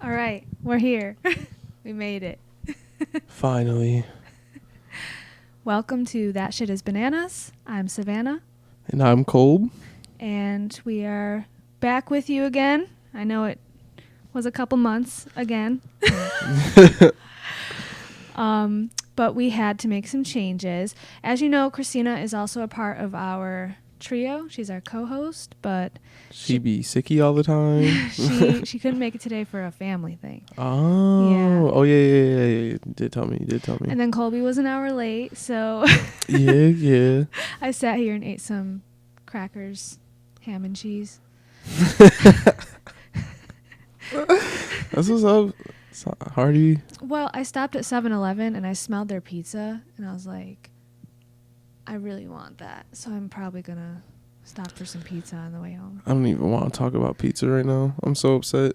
All right, we're here. We made it. Finally. Welcome to That Shit is Bananas. I'm Savannah, And I'm Colb. and we are back with you again. I know it was a couple months again. But we had to make some changes. As you know, Christina is also a part of our trio. She's our co-host, but She be sicky all the time. she couldn't make it today for a family thing. Oh. Yeah. Oh, yeah. You did tell me. And then Colby was an hour late, so Yeah. I sat here and ate some crackers, ham and cheese. That's what's up. Hardy. Well, I stopped at 7-Eleven and I smelled their pizza and I was like, I really want that. So I'm probably going to stop for some pizza on the way home. I don't even want to talk about pizza right now. I'm so upset.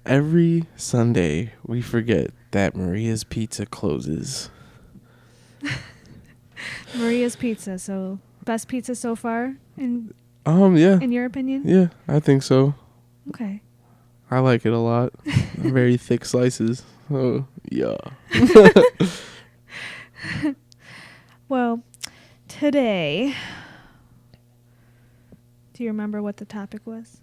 Every Sunday, we forget that Maria's Pizza closes. Maria's Pizza. So best pizza so far Yeah. in your opinion? Yeah, I think so. Okay. I like it a lot. Very thick slices. Oh, yeah. Well, today, do you remember what the topic was?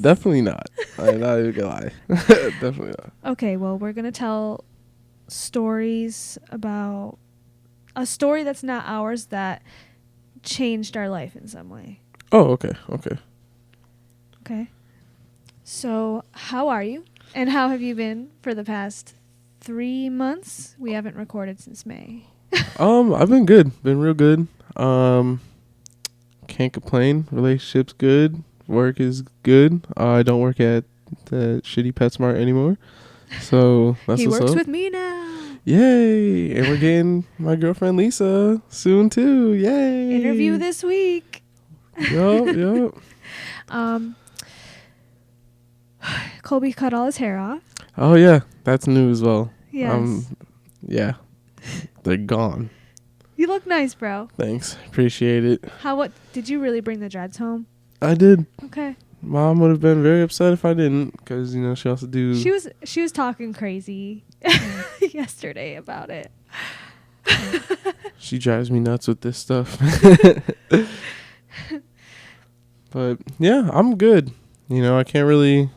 Definitely not. I'm not even gonna lie. Definitely not. Okay, well, we're going to tell stories about a story that's not ours that changed our life in some way. Oh, okay. Okay. So, how are you? And how have you been for the past 3 months? We haven't recorded since May. I've been good. Been real good. Can't complain. Relationship's good. Work is good. I don't work at the shitty PetSmart anymore. So that's He what's works up. with me now. Yay! And we're getting my girlfriend Lisa soon too. Yay! Interview this week. Yup. Colby cut all his hair off. Oh yeah, that's new as well. Yes. Yeah, they're gone. You look nice, bro. Thanks, appreciate it. What did you really bring the dreads home? I did. Okay. Mom would have been very upset if I didn't, because she also do. She was talking crazy yesterday about it. She drives me nuts with this stuff. But yeah, I'm good. I can't really.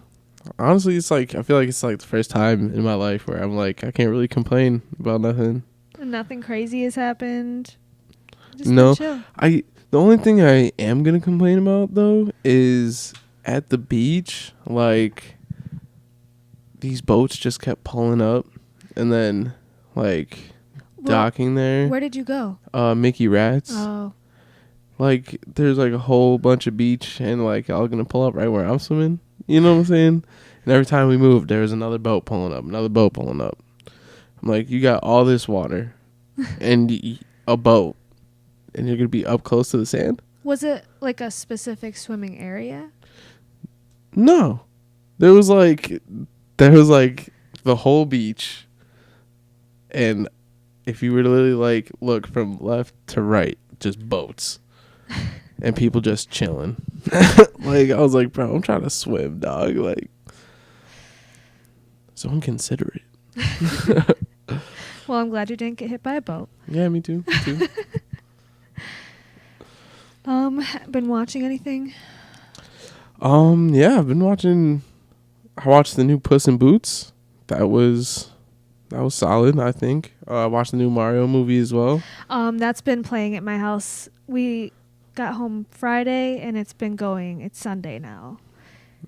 Honestly, it's like I feel like it's like the first time in my life where I'm like I can't really complain about nothing. Nothing crazy has happened. Just No, chill. The only thing I am gonna complain about though is at the beach, like these boats just kept pulling up and then like docking there. Where did you go? Mickey Rats. Oh. Like there's like a whole bunch of beach and like all gonna pull up right where I'm swimming. You know what I'm saying? And every time we moved, there was another boat pulling up, I'm like, you got all this water and a boat, and you're gonna be up close to the sand? Was it like a specific swimming area? No, there was like the whole beach, and if you were to literally like look from left to right, just boats. And people just chilling. Like, I was like, bro, I'm trying to swim, dog. Like, so I'm considerate. Well, I'm glad you didn't get hit by a boat. Yeah, me too. Been watching anything? Yeah, I've been watching. I watched the new Puss in Boots. That was solid, I think. I watched the new Mario movie as well. That's been playing at my house. We got home Friday and it's been going. It's Sunday now.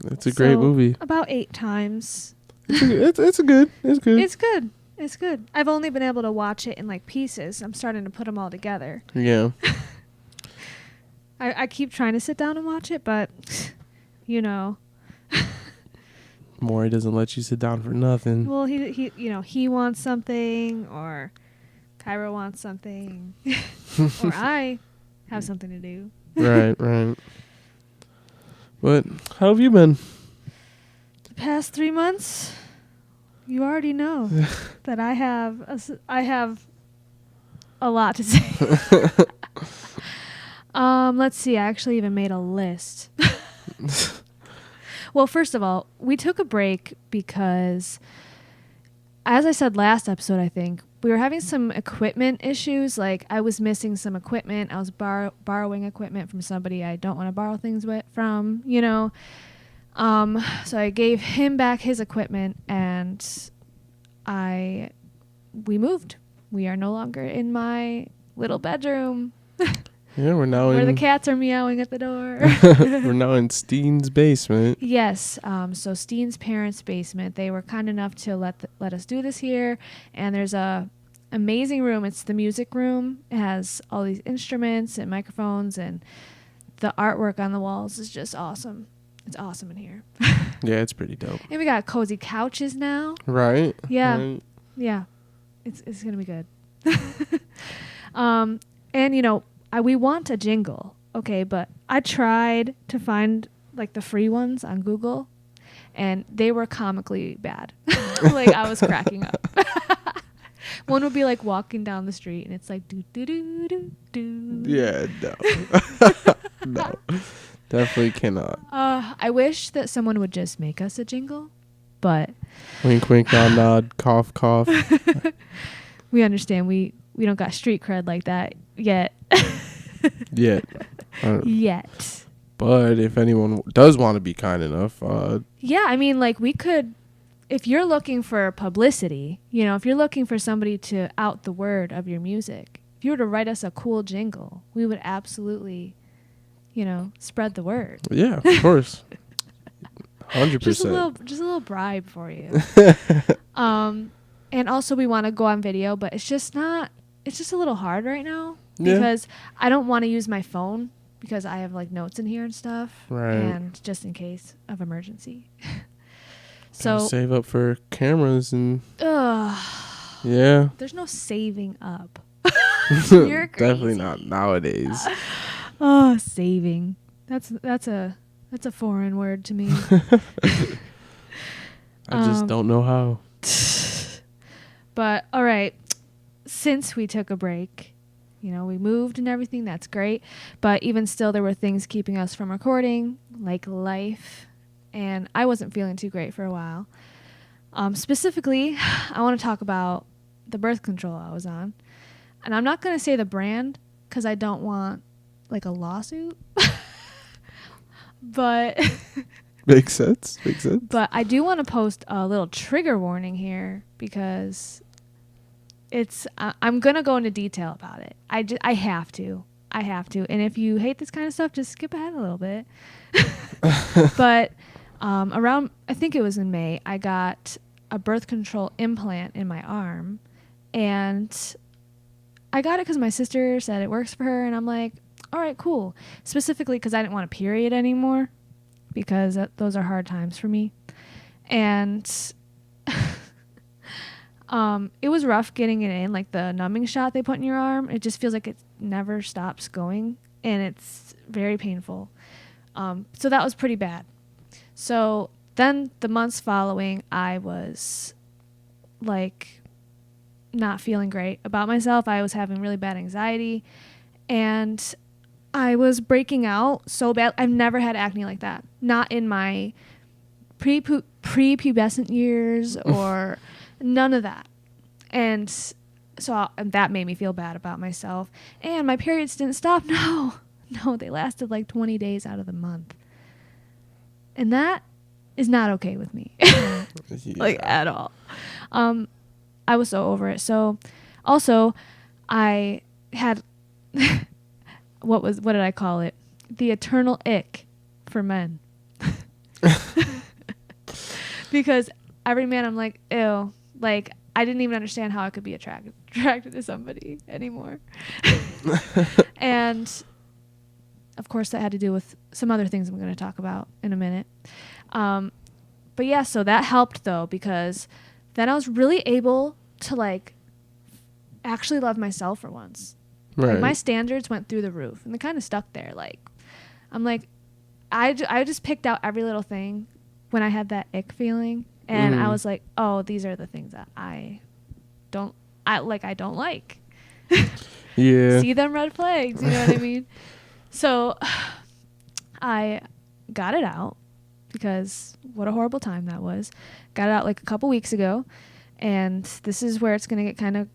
It's a great movie. About 8 times. It's good. It's good. I've only been able to watch it in like pieces. I'm starting to put them all together. Yeah. I keep trying to sit down and watch it, but Maury doesn't let you sit down for nothing. Well, he wants something, or Kyra wants something, or I have something to do. Right. But how have you been? The past 3 months, you already know that I have a lot to say. Let's see. I actually even made a list. Well, first of all, we took a break because, as I said last episode, I think, we were having some equipment issues. Like, I was missing some equipment. I was borrowing equipment from somebody I don't want to borrow things from, you know. So I gave him back his equipment, and we moved. We are no longer in my little bedroom. Yeah, we're now where the cats are meowing at the door. We're now in Steen's basement. Yes. So Steen's parents' basement. They were kind enough to let us do this here. And there's a amazing room. It's the music room. It has all these instruments and microphones, and the artwork on the walls is just awesome. It's awesome in here. Yeah, it's pretty dope. And we got cozy couches now. Right? Yeah. Right. Yeah. It's gonna be good. And you know, we want a jingle, okay, but I tried to find like the free ones on Google, and they were comically bad. Like, I was cracking up. One would be like walking down the street, and it's like do do do do do. Yeah, no. No. Definitely cannot. I wish that someone would just make us a jingle, but Wink, wink, nod, nod, cough, cough. we understand we don't got street cred like that yet. Yet. Yet. But if anyone does want to be kind enough, yeah, I mean, like, we could, if you're looking for publicity, you know, if you're looking for somebody to out the word of your music, if you were to write us a cool jingle, we would absolutely, you know, spread the word. yeah, of course. 100%. Just a little bribe for you. And also we want to go on video, but it's just a little hard right now because I don't want to use my phone because I have like notes in here and stuff. Right. And just in case of emergency. So save up for cameras and yeah. There's no saving up. You're crazy. Definitely not nowadays. Saving. That's a foreign word to me. I just don't know how. But all right, since we took a break, you know, we moved and everything, that's great. But even still, there were things keeping us from recording, like life. And I wasn't feeling too great for a while. Specifically, I want to talk about the birth control I was on. And I'm not going to say the brand because I don't want like a lawsuit. But Makes sense. But I do want to post a little trigger warning here because I'm going to go into detail about it. I have to. And if you hate this kind of stuff, just skip ahead a little bit. But around, I think it was in May, I got a birth control implant in my arm. And I got it because my sister said it works for her. And I'm like, all right, cool. Specifically because I didn't want a period anymore because those are hard times for me. And it was rough getting it in, like the numbing shot they put in your arm. It just feels like it never stops going, and it's very painful. So that was pretty bad. So then the months following, I was like not feeling great about myself. I was having really bad anxiety, and I was breaking out so bad. I've never had acne like that. Not in my prepubescent years or none of that. And so that made me feel bad about myself. And my periods didn't stop. No, they lasted like 20 days out of the month. And that is not okay with me. Like at all. I was so over it. So also I had what did I call it? The eternal ick for men. Because every man I'm like, ew, like I didn't even understand how I could be attracted to somebody anymore. And of course that had to do with some other things I'm going to talk about in a minute. But yeah, so that helped though, because then I was really able to like actually love myself for once. Right. Like my standards went through the roof, and they kind of stuck there. Like, I'm like, I just picked out every little thing when I had that ick feeling, and I was like, oh, these are the things that I don't like. Yeah. See them red flags, you know what I mean? So I got it out, because what a horrible time that was. Got it out like a couple weeks ago, and this is where it's gonna get kind of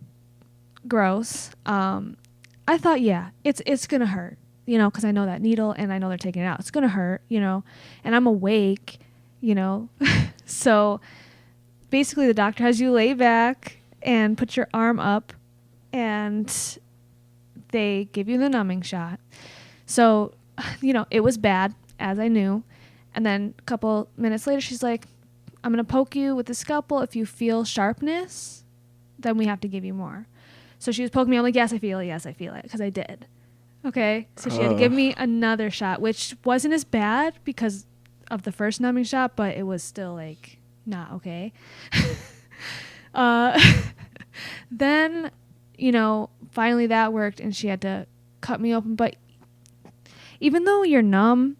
gross. I thought, yeah, it's gonna hurt, because I know that needle and I know they're taking it out. It's gonna hurt, and I'm awake, So basically, the doctor has you lay back and put your arm up, and they give you the numbing shot. So, it was bad, as I knew. And then a couple minutes later, she's like, I'm going to poke you with the scalpel. If you feel sharpness, then we have to give you more. So she was poking me. I'm like, yes, I feel it. Yes, I feel it. Because I did. Okay. So she had to give me another shot, which wasn't as bad because of the first numbing shot, but it was still like not okay. Then, finally that worked and she had to cut me open. But even though you're numb,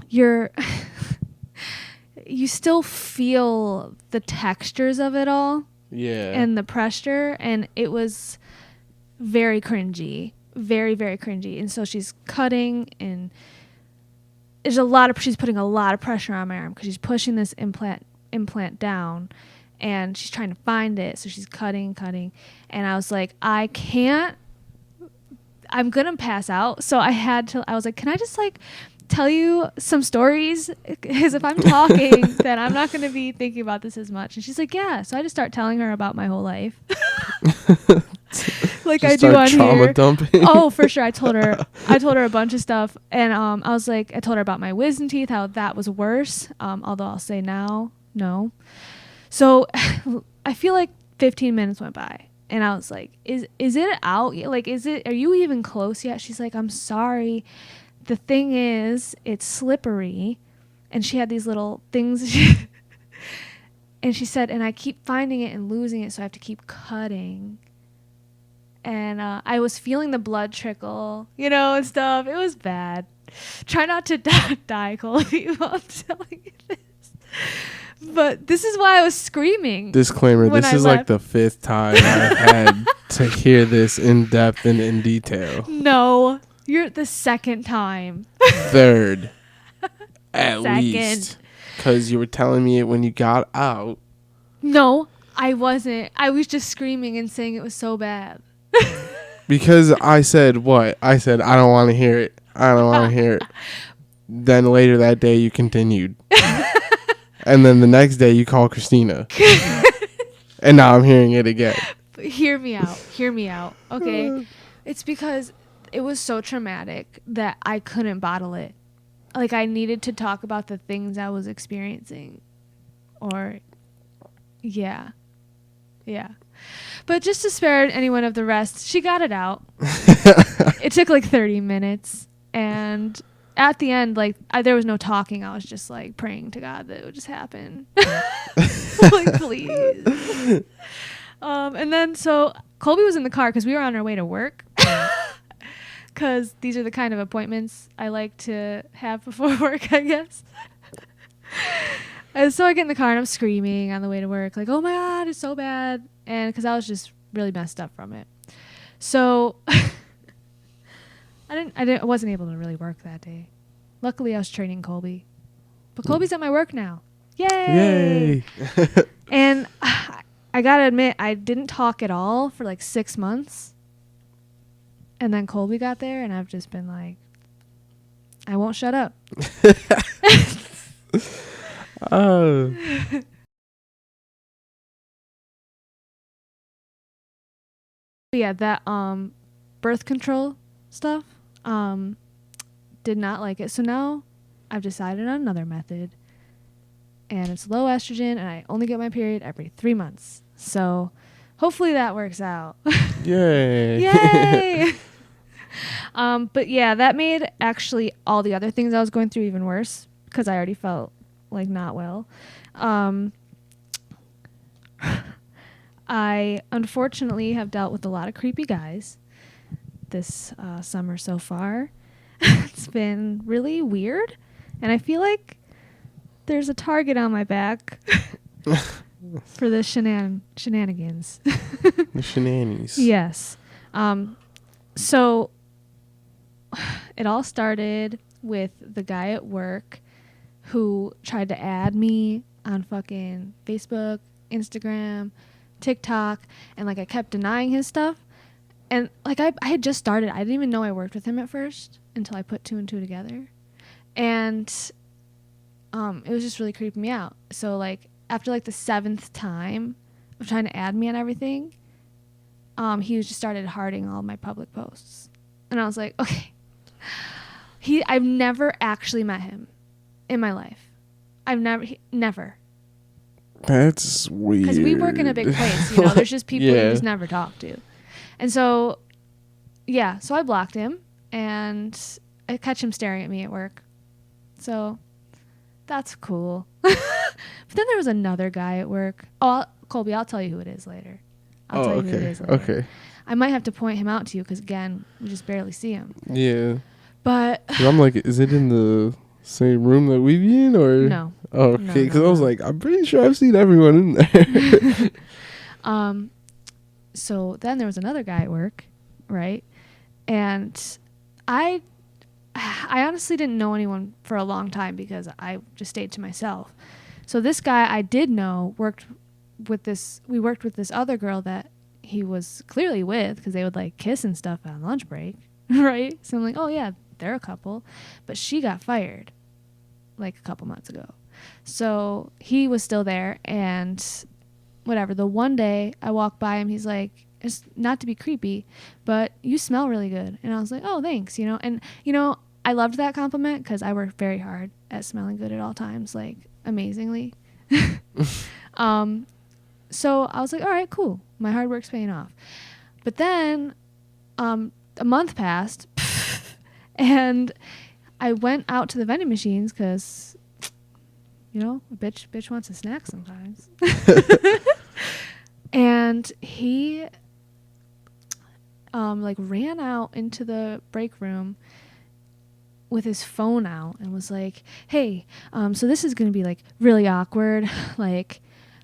you still feel the textures of it all. Yeah. And the pressure, and it was very cringy. Very, very cringy. And so she's cutting, and she's putting a lot of pressure on my arm because she's pushing this implant down, and she's trying to find it. So she's cutting. And I was like, I'm going to pass out. So I was like, can I just tell you some stories? Because if I'm talking, then I'm not going to be thinking about this as much. And she's like, yeah. So I just start telling her about my whole life. Like I do on trauma here. Dumping. Oh, for sure. I told her a bunch of stuff. And I told her about my wisdom teeth, how that was worse. Although I'll say now, no. So I feel like 15 minutes went by. And I was like, is it out? Like, are you even close yet? She's like, I'm sorry. The thing is, it's slippery. And she had these little things. And she said, and I keep finding it and losing it, so I have to keep cutting. And I was feeling the blood trickle, and stuff. It was bad. Try not to die, Colby, while I'm telling you this. But this is why I was screaming. Disclaimer, this is like the 5th time I've had to hear this in depth and in detail. No, you're the 2nd time. 3rd. At least. Because you were telling me it when you got out. No, I wasn't. I was just screaming and saying it was so bad. Because I said what? I said, I don't want to hear it. I don't want to hear it. Then later that day, you continued. And then the next day, you called Christina. And now I'm hearing it again. But hear me out. Okay? It's because it was so traumatic that I couldn't bottle it. Like, I needed to talk about the things I was experiencing. Yeah. But just to spare anyone of the rest, she got it out. It took like 30 minutes. And at the end, there was no talking. I was just praying to God that it would just happen. Please. And then so Colby was in the car because we were on our way to work. Because these are the kind of appointments I like to have before work, I guess. And so I get in the car and I'm screaming on the way to work, like, oh my God, it's so bad. And because I was just really messed up from it. So I wasn't able to really work that day. Luckily, I was training Colby. But Colby's at my work now. Yay! And I got to admit, I didn't talk at all for 6 months. And then Colby got there, and I've just been like, I won't shut up. Oh. Yeah, that birth control stuff did not like it. So now I've decided on another method. And it's low estrogen, and I only get my period every 3 months. So hopefully that works out. Yay. Yay! But yeah, that made actually all the other things I was going through even worse because I already felt not well. I unfortunately have dealt with a lot of creepy guys this summer so far. It's been really weird, and I feel like there's a target on my back for the shenanigans. The shenanigans. Yes. So it all started with the guy at work who tried to add me on fucking Facebook, Instagram, TikTok, and like I kept denying his stuff. And like I had just started. I didn't even know I worked with him at first until I put two and two together. And it was just really creeping me out. So like after like the 7th time of trying to add me and everything, he just started hearting all my public posts. And I was like, okay. I've never actually met him in my life. I've never. That's weird. Because we work in a big place, you know. There's just people you just never talk to. And so, yeah. So I blocked him, and I catch him staring at me at work. So that's cool. But then there was another guy at work. Oh, Colby, I'll tell you who it is later. I'll tell you who it is later. Okay. I might have to point him out to you because, again, we just barely see him. Yeah. But I'm like, is it in the same room that we be in, or no? Oh, okay. Because I was like, I'm pretty sure I've seen everyone in there. So then there was another guy at work, right? And I honestly didn't know anyone for a long time because I just stayed to myself. So this guy I did know worked with this other girl that he was clearly with because they would like kiss and stuff on lunch break, right? So I'm like, oh yeah, they're a couple. But she got fired like a couple months ago. So he was still there, and whatever. The one day I walked by him, he's like, it's not to be creepy, but you smell really good. And I was like, oh, thanks, you know. And, you know, I loved that compliment because I work very hard at smelling good at all times, like amazingly. So I was like, all right, cool. My hard work's paying off. But then a month passed, and I went out to the vending machines because, you know, a bitch wants a snack sometimes. And he like ran out into the break room with his phone out and was like, hey, so this is going to be like really awkward. like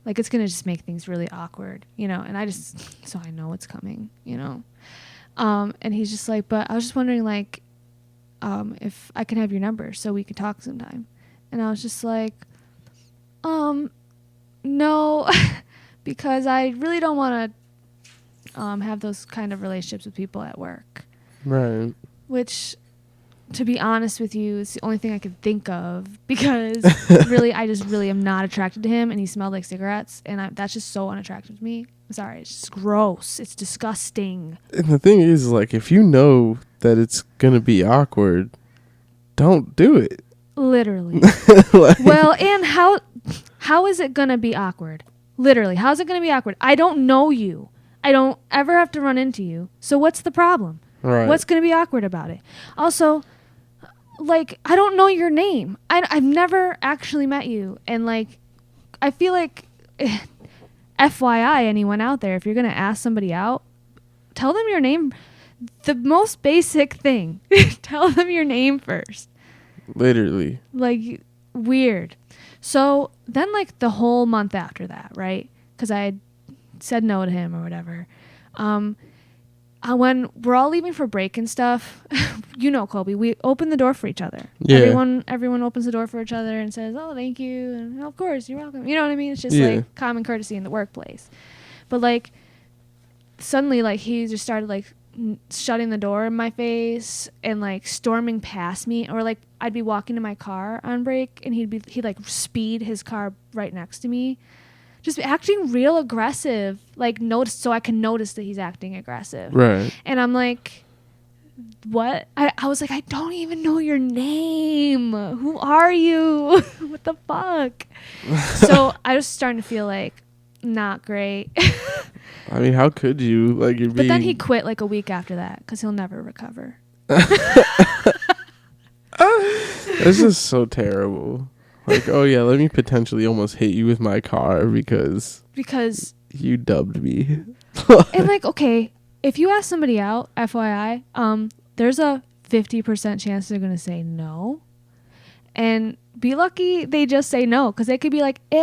it's going to just make things really awkward, you know? And so I know it's coming, you know? And he's just like, but I was just wondering like, if I can have your number so we could talk sometime. And I was just like, no, because I really don't want to have those kind of relationships with people at work. Right. Which, to be honest with you, is the only thing I could think of because really, I just really am not attracted to him, and he smelled like cigarettes, and that's just so unattractive to me. I'm sorry, it's just gross. It's disgusting. And the thing is, like, if you know that it's gonna be awkward, don't do it. Literally. Well, and how is it gonna be awkward? Literally, how's it gonna be awkward? I don't know you. I don't ever have to run into you. So what's the problem? Right. What's gonna be awkward about it? Also, like, I don't know your name. I've never actually met you, and like, I feel like, FYI, anyone out there, if you're gonna ask somebody out, tell them your name. The most basic thing. Tell them your name first. Literally. Like, weird. So then, like, the whole month after that, right? Because I had said no to him or whatever. When we're all leaving for break and stuff, you know, Colby, we open the door for each other. Yeah. Everyone opens the door for each other and says, oh, thank you. And of course, you're welcome. You know what I mean? It's just like common courtesy in the workplace. But like, suddenly, like, he just started like shutting the door in my face and like storming past me, or like I'd be walking to my car on break and he'd like speed his car right next to me, just acting real aggressive, like so I can notice that he's acting aggressive. Right. And I'm like, what? I was like, I don't even know your name. Who are you? What the fuck? So I was starting to feel like not great. I mean, how could you? Like, you're But then he quit like a week after that because he'll never recover. This is so terrible. Like, oh yeah, let me potentially almost hit you with my car because you dubbed me. And like, okay, if you ask somebody out, FYI, there's a 50% chance they're gonna say no, and be lucky they just say no, because they could be like, ew,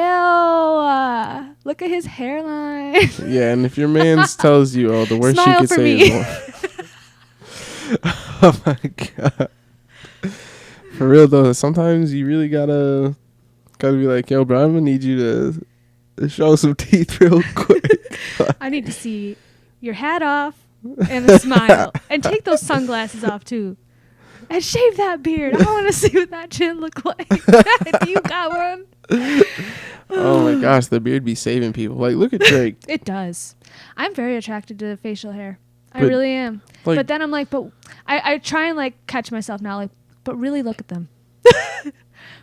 look at his hairline. Yeah, and if your man tells you, oh, the worst Smile you could for say me. is more. Oh my god. For real though, sometimes you really gotta be like, yo, bro, I'm gonna need you to show some teeth real quick. I need to see your hat off and a smile. And take those sunglasses off too. And shave that beard. I want to see what that chin look like. Do you got one? Oh my gosh, the beard be saving people. Like, look at Drake. It does. I'm very attracted to facial hair. I But, really am. like- but then I'm like, but I try and like catch myself now, like, but really look at them.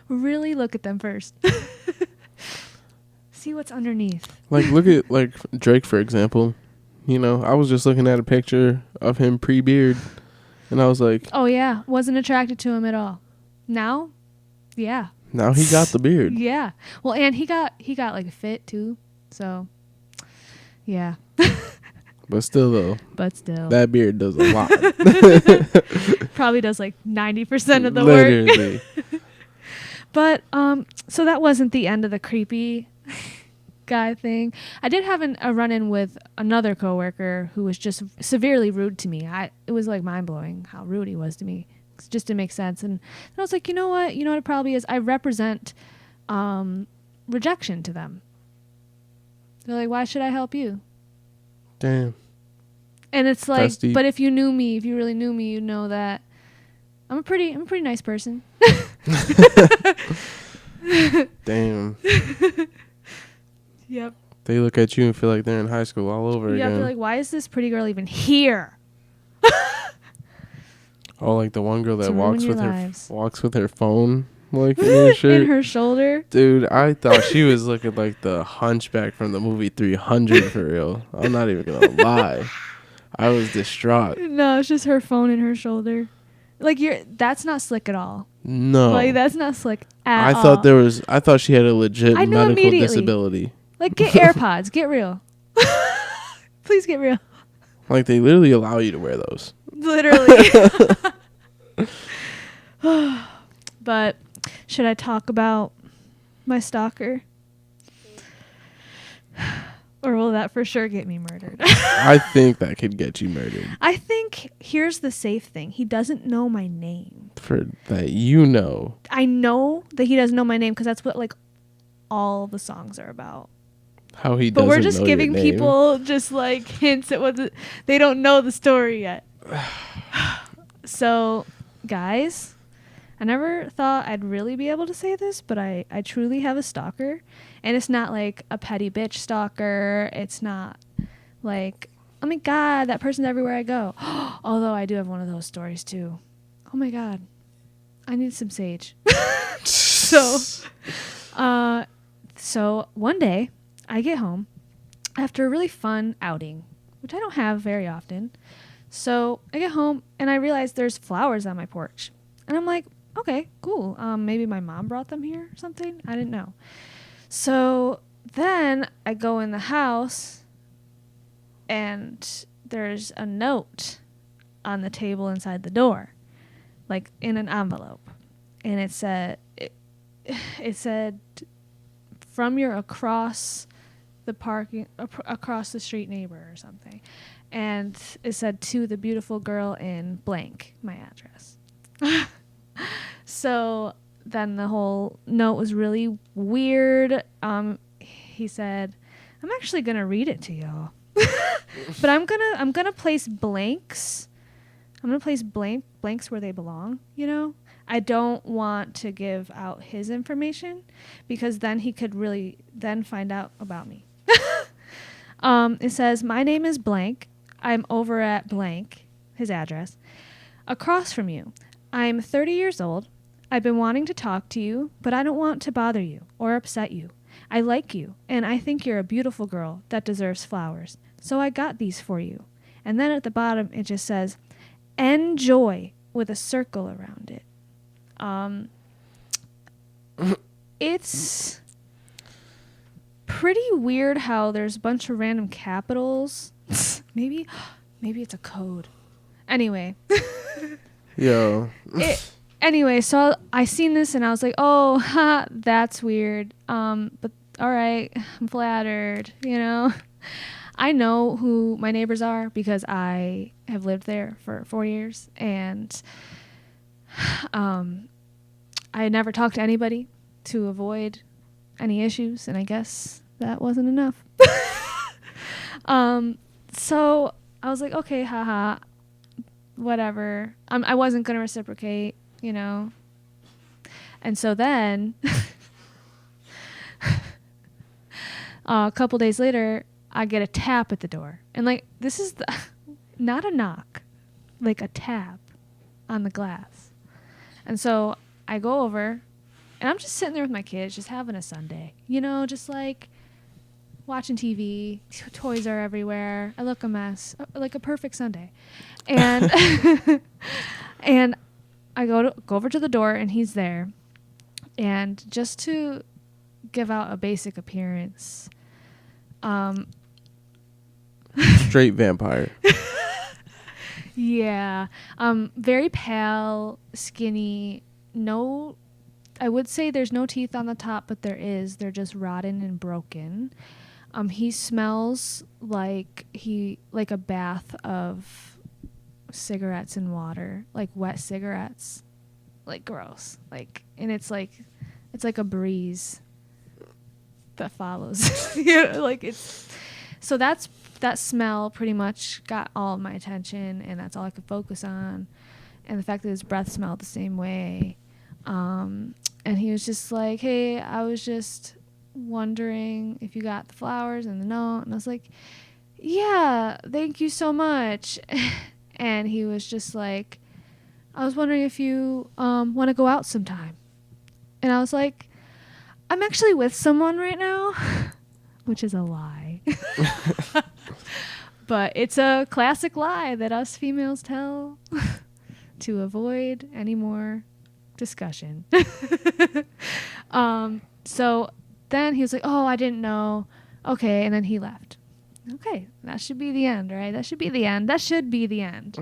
Really look at them first. See what's underneath. Like, look at like Drake, for example. You know, I was just looking at a picture of him pre-beard, and I was like, Oh yeah, wasn't attracted to him at all. Now, yeah, now he got the beard. yeah. Well, and he got like a fit too. So, yeah. But still, though, But still, that beard does a lot. probably does like 90% of the work. Literally. But so that wasn't the end of the creepy guy thing. I did have a run-in with another coworker who was just severely rude to me. It was like mind-blowing how rude he was to me. It just didn't make sense. And I was like, you know what it probably is? I represent rejection to them. They're like, why should I help you? Damn. And it's like, That's deep. but if you really knew me, you'd know that I'm a pretty nice person. Damn. Yep. They look at you and feel like they're in high school all over Yeah, again. they're like, why is this pretty girl even here? Oh, like the one girl that To ruin walks your with lives. walks with her phone, like in her shirt. In her shoulder. Dude, I thought she was looking like the hunchback from the movie 300 for real. I'm not even gonna lie. I was distraught. No, it's just her phone in her shoulder. Like that's not slick at all. No. Like that's not slick at all. I thought she had a legit I knew medical immediately. disability. Like get AirPods, get real. Please get real. Like they literally allow you to wear those. Literally. But should I talk about my stalker? Or will that for sure get me murdered? I think that could get you murdered. I think here's the safe thing. He doesn't know my name. For that, you know. I know that he doesn't know my name because that's what like all the songs are about. How he But doesn't we're just know giving your name. people just like hints at what they don't know the story yet. So, guys, I never thought I'd really be able to say this, but I truly have a stalker. And it's not like a petty bitch stalker. It's not like, oh my God, that person's everywhere I go. Although I do have one of those stories too. Oh my God, I need some sage. So one day I get home after a really fun outing, which I don't have very often. So I get home and I realize there's flowers on my porch. And I'm like, okay, cool. Maybe my mom brought them here or something. I didn't know. So then I go in the house and there's a note on the table inside the door, like in an envelope. And it said, from your across the street neighbor or something. And it said, to the beautiful girl in blank, my address. So then the whole note was really weird. He said, I'm actually going to read it to y'all. But I'm going to place blanks. I'm going to place blanks where they belong, you know? I don't want to give out his information because then he could really then find out about me. It says, my name is blank. I'm over at blank, his address, across from you. I'm 30 years old. I've been wanting to talk to you, but I don't want to bother you or upset you. I like you, and I think you're a beautiful girl that deserves flowers. So I got these for you. And then at the bottom, it just says, enjoy, with a circle around it. It's pretty weird how there's a bunch of random capitals. Maybe it's a code. Anyway. Yo. Anyway, so I seen this and I was like, oh, ha, that's weird. But all right, I'm flattered, you know. I know who my neighbors are because I have lived there for 4 years, and I never talked to anybody to avoid any issues, and I guess that wasn't enough. So I was like, okay, haha, whatever. I wasn't gonna reciprocate, you know. And so then, a couple days later, I get a tap at the door, and like this is not a knock, like a tap on the glass. And so I go over, and I'm just sitting there with my kids, just having a Sunday, you know, just like watching TV. Toys are everywhere. I look a mess, like a perfect Sunday. And and I go over to the door, and he's there. And just to give out a basic appearance, Straight vampire. yeah, very pale, skinny. No, I would say there's no teeth on the top, but there is. They're just rotten and broken. He smells like a bath of cigarettes and water, like wet cigarettes, like gross. Like, and it's like a breeze that follows. Yeah, like it's. So that smell pretty much got all of my attention, and that's all I could focus on. And the fact that his breath smelled the same way. And he was just like, hey, I was just wondering if you got the flowers and the note. And I was like, yeah, thank you so much. And he was just like, I was wondering if you want to go out sometime. And I was like, I'm actually with someone right now, which is a lie. But it's a classic lie that us females tell to avoid any more discussion. So then he was like, oh, I didn't know. Okay. And then he left. Okay. That should be the end, right? That should be the end. That should be the end.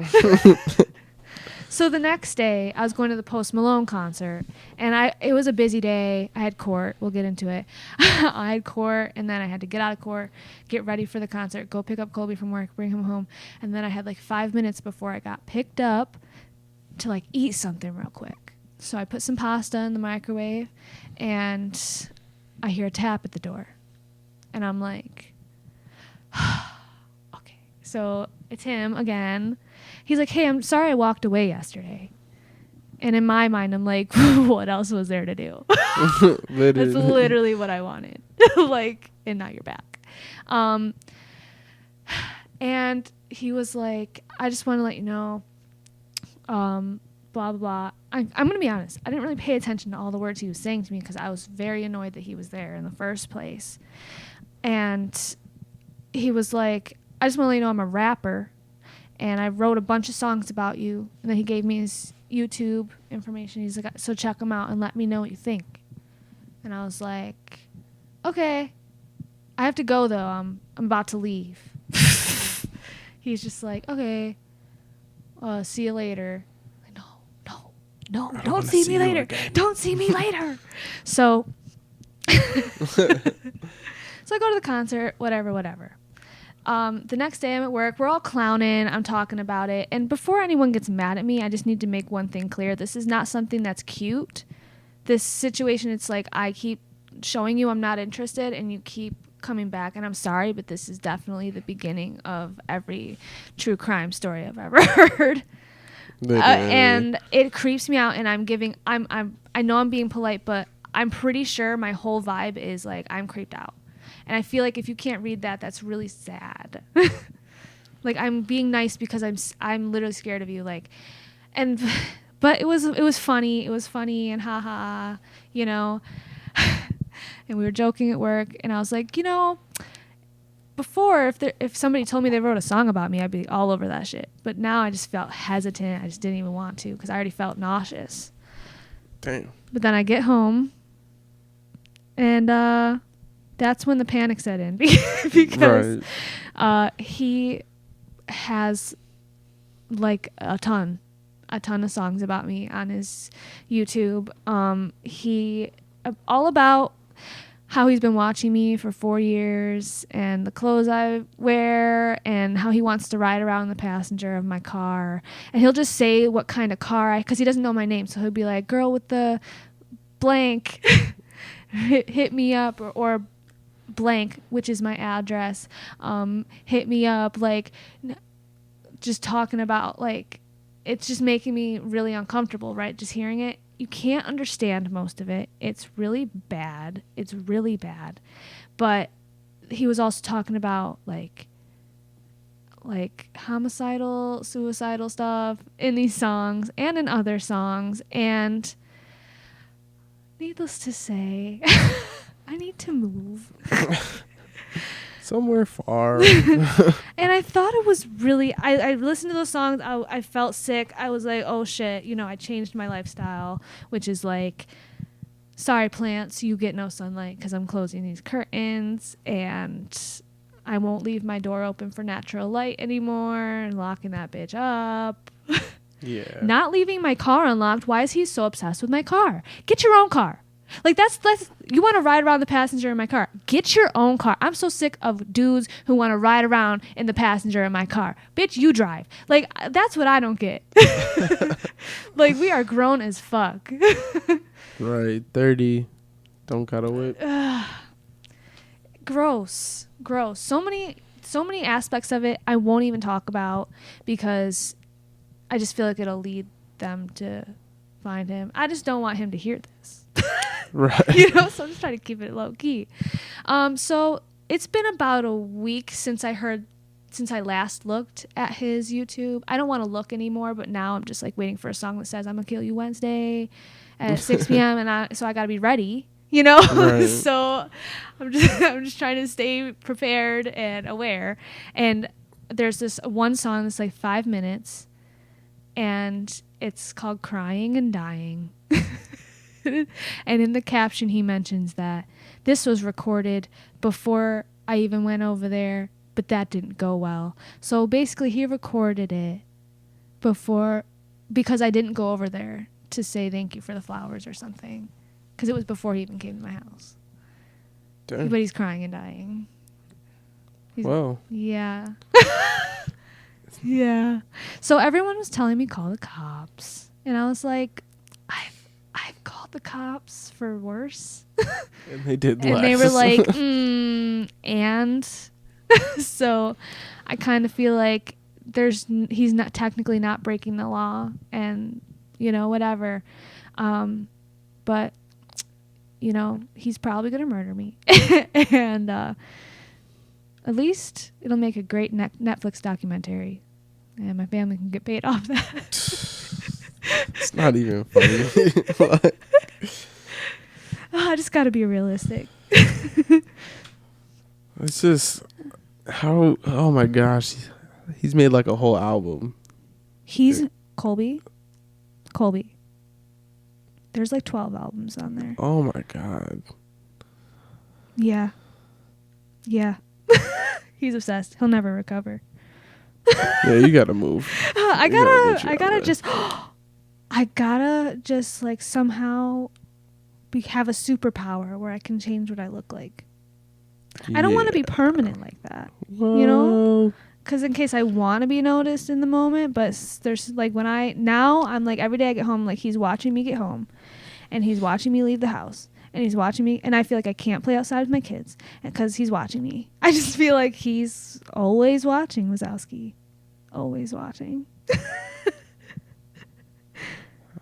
So the next day, I was going to the Post Malone concert, and it was a busy day. I had court. We'll get into it. I had court, and then I had to get out of court, get ready for the concert, go pick up Colby from work, bring him home, and then I had like 5 minutes before I got picked up to like eat something real quick. So I put some pasta in the microwave, and I hear a tap at the door, and I'm like, okay. So it's him again. He's like, hey, I'm sorry I walked away yesterday. And in my mind, I'm like, what else was there to do? That's literally what I wanted. Like, and now you're back. And he was like, I just want to let you know, blah, blah, blah. I'm going to be honest. I didn't really pay attention to all the words he was saying to me because I was very annoyed that he was there in the first place. And he was like, I just want to let you know I'm a rapper. And I wrote a bunch of songs about you. And then he gave me his YouTube information. He's like, so check them out and let me know what you think. And I was like, okay. I have to go, though. I'm about to leave. He's just like, okay. See you later. Like, no. Don't see me later. Don't see me later. So I go to the concert, whatever. The next day I'm at work. We're all clowning. I'm talking about it. And before anyone gets mad at me, I just need to make one thing clear. This is not something that's cute. This situation, it's like I keep showing you I'm not interested and you keep coming back. And I'm sorry, but this is definitely the beginning of every true crime story I've ever heard. And it creeps me out. And I know I'm being polite, but I'm pretty sure my whole vibe is like I'm creeped out. And I feel like if you can't read that, that's really sad. Like I'm being nice because I'm literally scared of you. Like, but it was funny. It was funny and haha, you know. And we were joking at work, and I was like, you know, before if somebody told me they wrote a song about me, I'd be all over that shit. But now I just felt hesitant. I just didn't even want to because I already felt nauseous. Damn. But then I get home, and that's when the panic set in because he has like a ton of songs about me on his YouTube. He all about how he's been watching me for 4 years and the clothes I wear and how he wants to ride around the passenger of my car. And he'll just say what kind of car because he doesn't know my name. So he'll be like, girl with the blank hit me up, or blank, which is my address, hit me up, like just talking about, like, it's just making me really uncomfortable, right? Just hearing it. You can't understand most of it. It's really bad. It's really bad. But he was also talking about like homicidal, suicidal stuff in these songs and in other songs. And needless to say, I need to move. Somewhere far. And I thought it was really, I listened to those songs. I felt sick. I was like, oh shit, I changed my lifestyle, which is like, sorry, plants, you get no sunlight because I'm closing these curtains, and I won't leave my door open for natural light anymore, and locking that bitch up. Yeah. Not leaving my car unlocked. Why is he so obsessed with my car? Get your own car. Like, that's you want to ride around the passenger in my car. Get your own car. I'm so sick of dudes who want to ride around in the passenger in my car. Bitch, you drive. Like, that's what I don't get. Like, we are grown as fuck. Right. 30. Don't got a whip. Gross. So many aspects of it I won't even talk about because I just feel like it'll lead them to find him. I just don't want him to hear this. Right. So I'm just trying to keep it low key. So it's been about a week since I last looked at his YouTube. I don't want to look anymore, but now I'm just like waiting for a song that says I'm gonna kill you Wednesday at 6 p.m. and so I gotta be ready, Right. So I'm just trying to stay prepared and aware. And there's this one song that's like 5 minutes, and it's called Crying and Dying. And in the caption he mentions that this was recorded before I even went over there, but that didn't go well. So basically he recorded it because I didn't go over there to say thank you for the flowers or something, because it was before he even came to my house. Damn. But he's crying and dying. Whoa. Yeah. Yeah. So everyone was telling me call the cops, and I was like, I've called the cops for worse. And they did And less. they were like, and so I kind of feel like he's not technically not breaking the law, and whatever. But he's probably gonna murder me. And at least it'll make a great Netflix documentary, and my family can get paid off that. It's not even funny. I just gotta be realistic. It's just how, oh my gosh, he's made like a whole album. He's Colby. There's like 12 albums on there. Oh my God. Yeah. He's obsessed. He'll never recover. Yeah, you gotta move. I gotta just like somehow have a superpower where I can change what I look like. I don't want to be permanent like that, Well, because in case I want to be noticed in the moment. But there's like I'm like every day I get home, like he's watching me get home, and he's watching me leave the house, and he's watching me, and I feel like I can't play outside with my kids because he's watching me. I just feel like he's always watching, Wazowski. Always watching.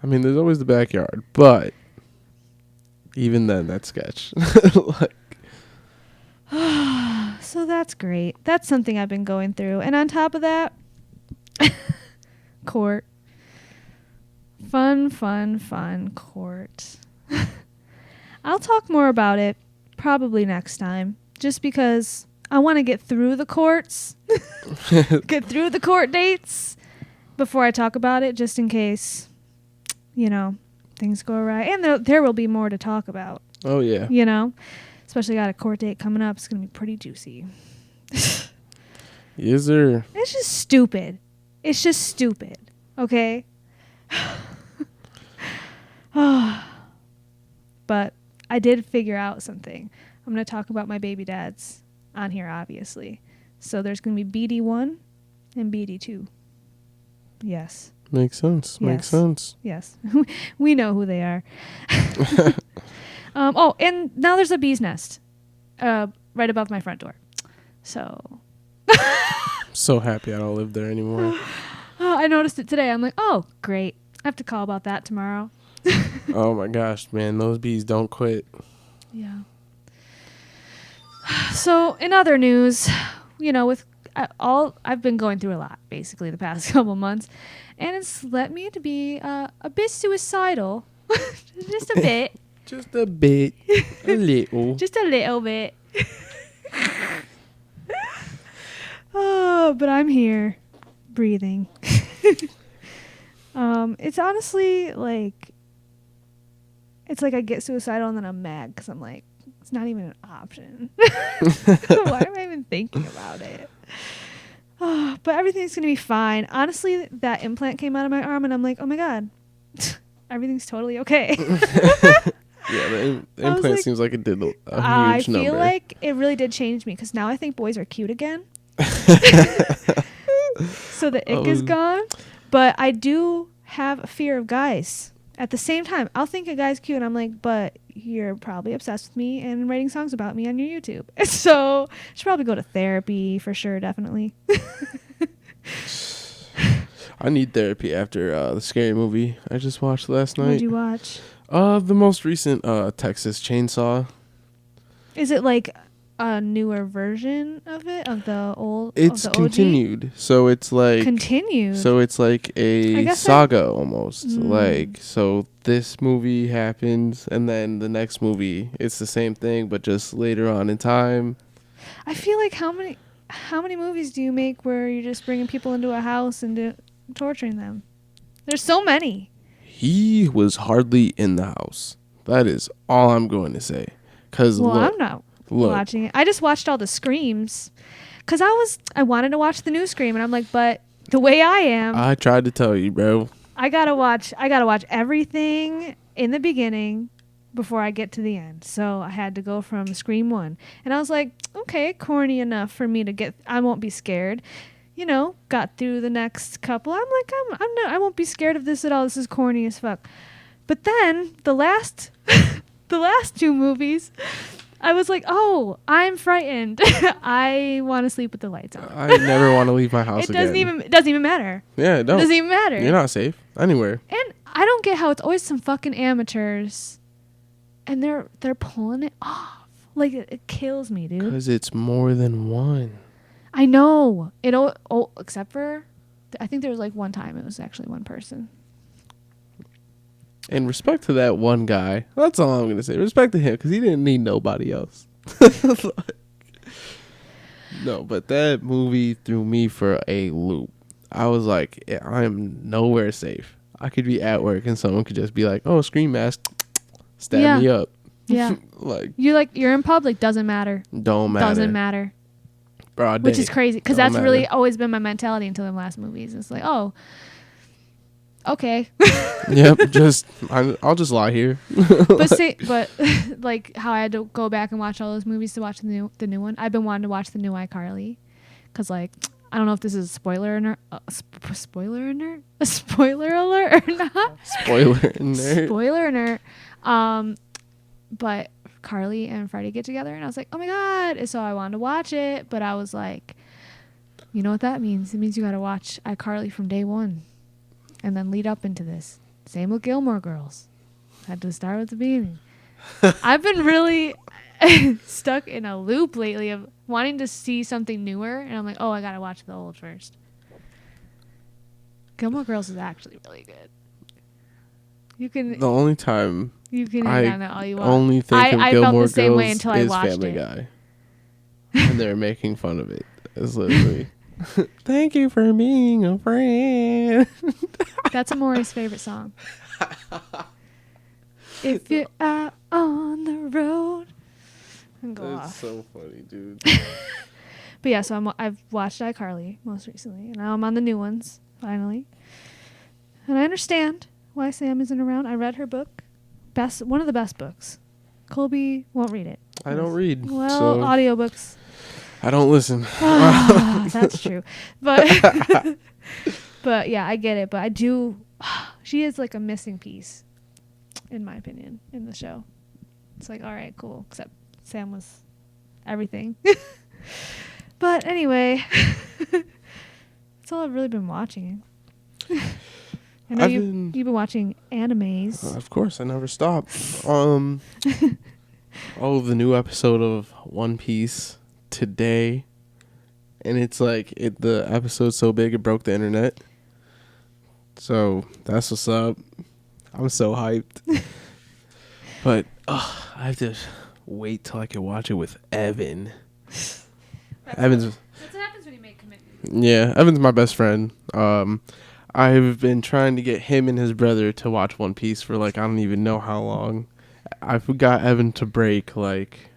I mean, there's always the backyard, but even then, that's sketch. Like, So that's great. That's something I've been going through. And on top of that, court. Fun court. I'll talk more about it probably next time, just because I want to get through the courts, get through the court dates before I talk about it, just in case, things go awry. And there will be more to talk about. oh yeah. Especially got a court date coming up. It's going to be pretty juicy. Is there? It's just stupid. Okay? But I did figure out something. I'm going to talk about my baby dads on here, obviously. So there's going to be BD1 and BD2. Yes. Makes sense. Makes Yes. sense. Yes. We know who they are. Oh, and now there's a bee's nest right above my front door. So So happy I don't live there anymore. I noticed it today. I'm like, oh, great. I have to call about that tomorrow. Oh my gosh, man. Those bees don't quit. Yeah. So in other news, with I've been going through a lot basically the past couple months, and it's led me to be a bit suicidal, just a bit, Just a bit. A little. just a little bit. Oh, but I'm here, breathing. It's honestly like, it's like I get suicidal and then I'm mad because I'm like, it's not even an option. Why am I even thinking about it? Oh, but everything's going to be fine. Honestly, that implant came out of my arm and I'm like, oh my God, everything's totally okay. Yeah, the I was implant like, seems like it did a huge I number. feel like it really did change me because now I think boys are cute again. So the ick is gone. But I do have a fear of guys. At the same time, I'll think a guy's cute and I'm like, but you're probably obsessed with me and writing songs about me on your YouTube. So I should probably go to therapy for sure, definitely. I need therapy after the scary movie I just watched last night. What'd you watch? The most recent Texas Chainsaw. Is it like a newer version of it, of the old? It's of the OG? continued, so it's like Continued. So it's like I a guess saga almost. Mm. Like, so this movie happens, and then the next movie, it's the same thing, but just later on in time. I feel like how many movies do you make where you're just bringing people into a house and torturing them? There's so many. He was hardly in the house. That is all I'm going to say. Cause Well, look, I'm not watching it. I just watched all the Screams because I wanted to watch the new Scream, and I'm like, but the way I am, I tried to tell you, bro. I gotta watch everything in the beginning before I get to the end. So I had to go from Scream 1, and I was like, okay, corny enough for me to get. I won't be scared. Got through the next couple. I'm like, I won't be scared of this at all. This is corny as fuck. But then the last two movies, I was like, oh, I'm frightened. I want to sleep with the lights on. I never want to leave my house It doesn't even matter. Yeah, It doesn't even matter. You're not safe anywhere. And I don't get how it's always some fucking amateurs, and they're pulling it off. Like it kills me, dude. Because it's more than one. I know it. Except for, I think there was like one time it was actually one person. In respect to that one guy, that's all I'm going to say. Respect to him, because he didn't need nobody else. No, but that movie threw me for a loop. I was like, I'm nowhere safe. I could be at work and someone could just be like, oh, Scream Mask, stab me up. Yeah. You're in public, doesn't matter. Don't matter. Doesn't matter. Broad Which day. is crazy, because Don't that's matter. really always been my mentality until the last movies. It's like, oh, okay. Yep, I'll just lie here. but like how I had to go back and watch all those movies to watch the new one. I've been wanting to watch the new iCarly, because like I don't know if this is a spoiler alert or not. Spoiler alert. But Carly and Freddie get together, and I was like, oh my God. So I wanted to watch it, but I was like, you know what that means? It means you got to watch iCarly from day one and then lead up into this. Same with Gilmore Girls. Had to start with the beginning. I've been really stuck in a loop lately of wanting to see something newer, and I'm like, oh, I got to watch the old first. Gilmore Girls is actually really good. The only time You can hang on it all you want. only think of I Gilmore felt the same Girls way until I is watched Family it. Guy. And they're making fun of it. It's literally, thank you for being a friend. That's Amori's favorite song. If you're out on the road. And go That's off. so funny, dude. But yeah, so I've watched iCarly most recently, and now I'm on the new ones, finally. And I understand why Sam isn't around. I read her book. One of the best books. Colby won't read it. I don't read. Well, so audiobooks. I don't listen. That's true. But But yeah, I get it. But I do. She is like a missing piece, in my opinion, in the show. It's like, all right, cool. Except Sam was everything. But anyway, that's all I've really been watching. I know you've been watching animes. Of course, I never stop. The new episode of One Piece today, and it's like the episode's so big it broke the internet. So that's what's up. I'm so hyped. But I have to wait till I can watch it with Evan. That's what happens when you make commitments. Yeah, Evan's my best friend. I've been trying to get him and his brother to watch One Piece for like I don't even know how long. I've got Evan to break like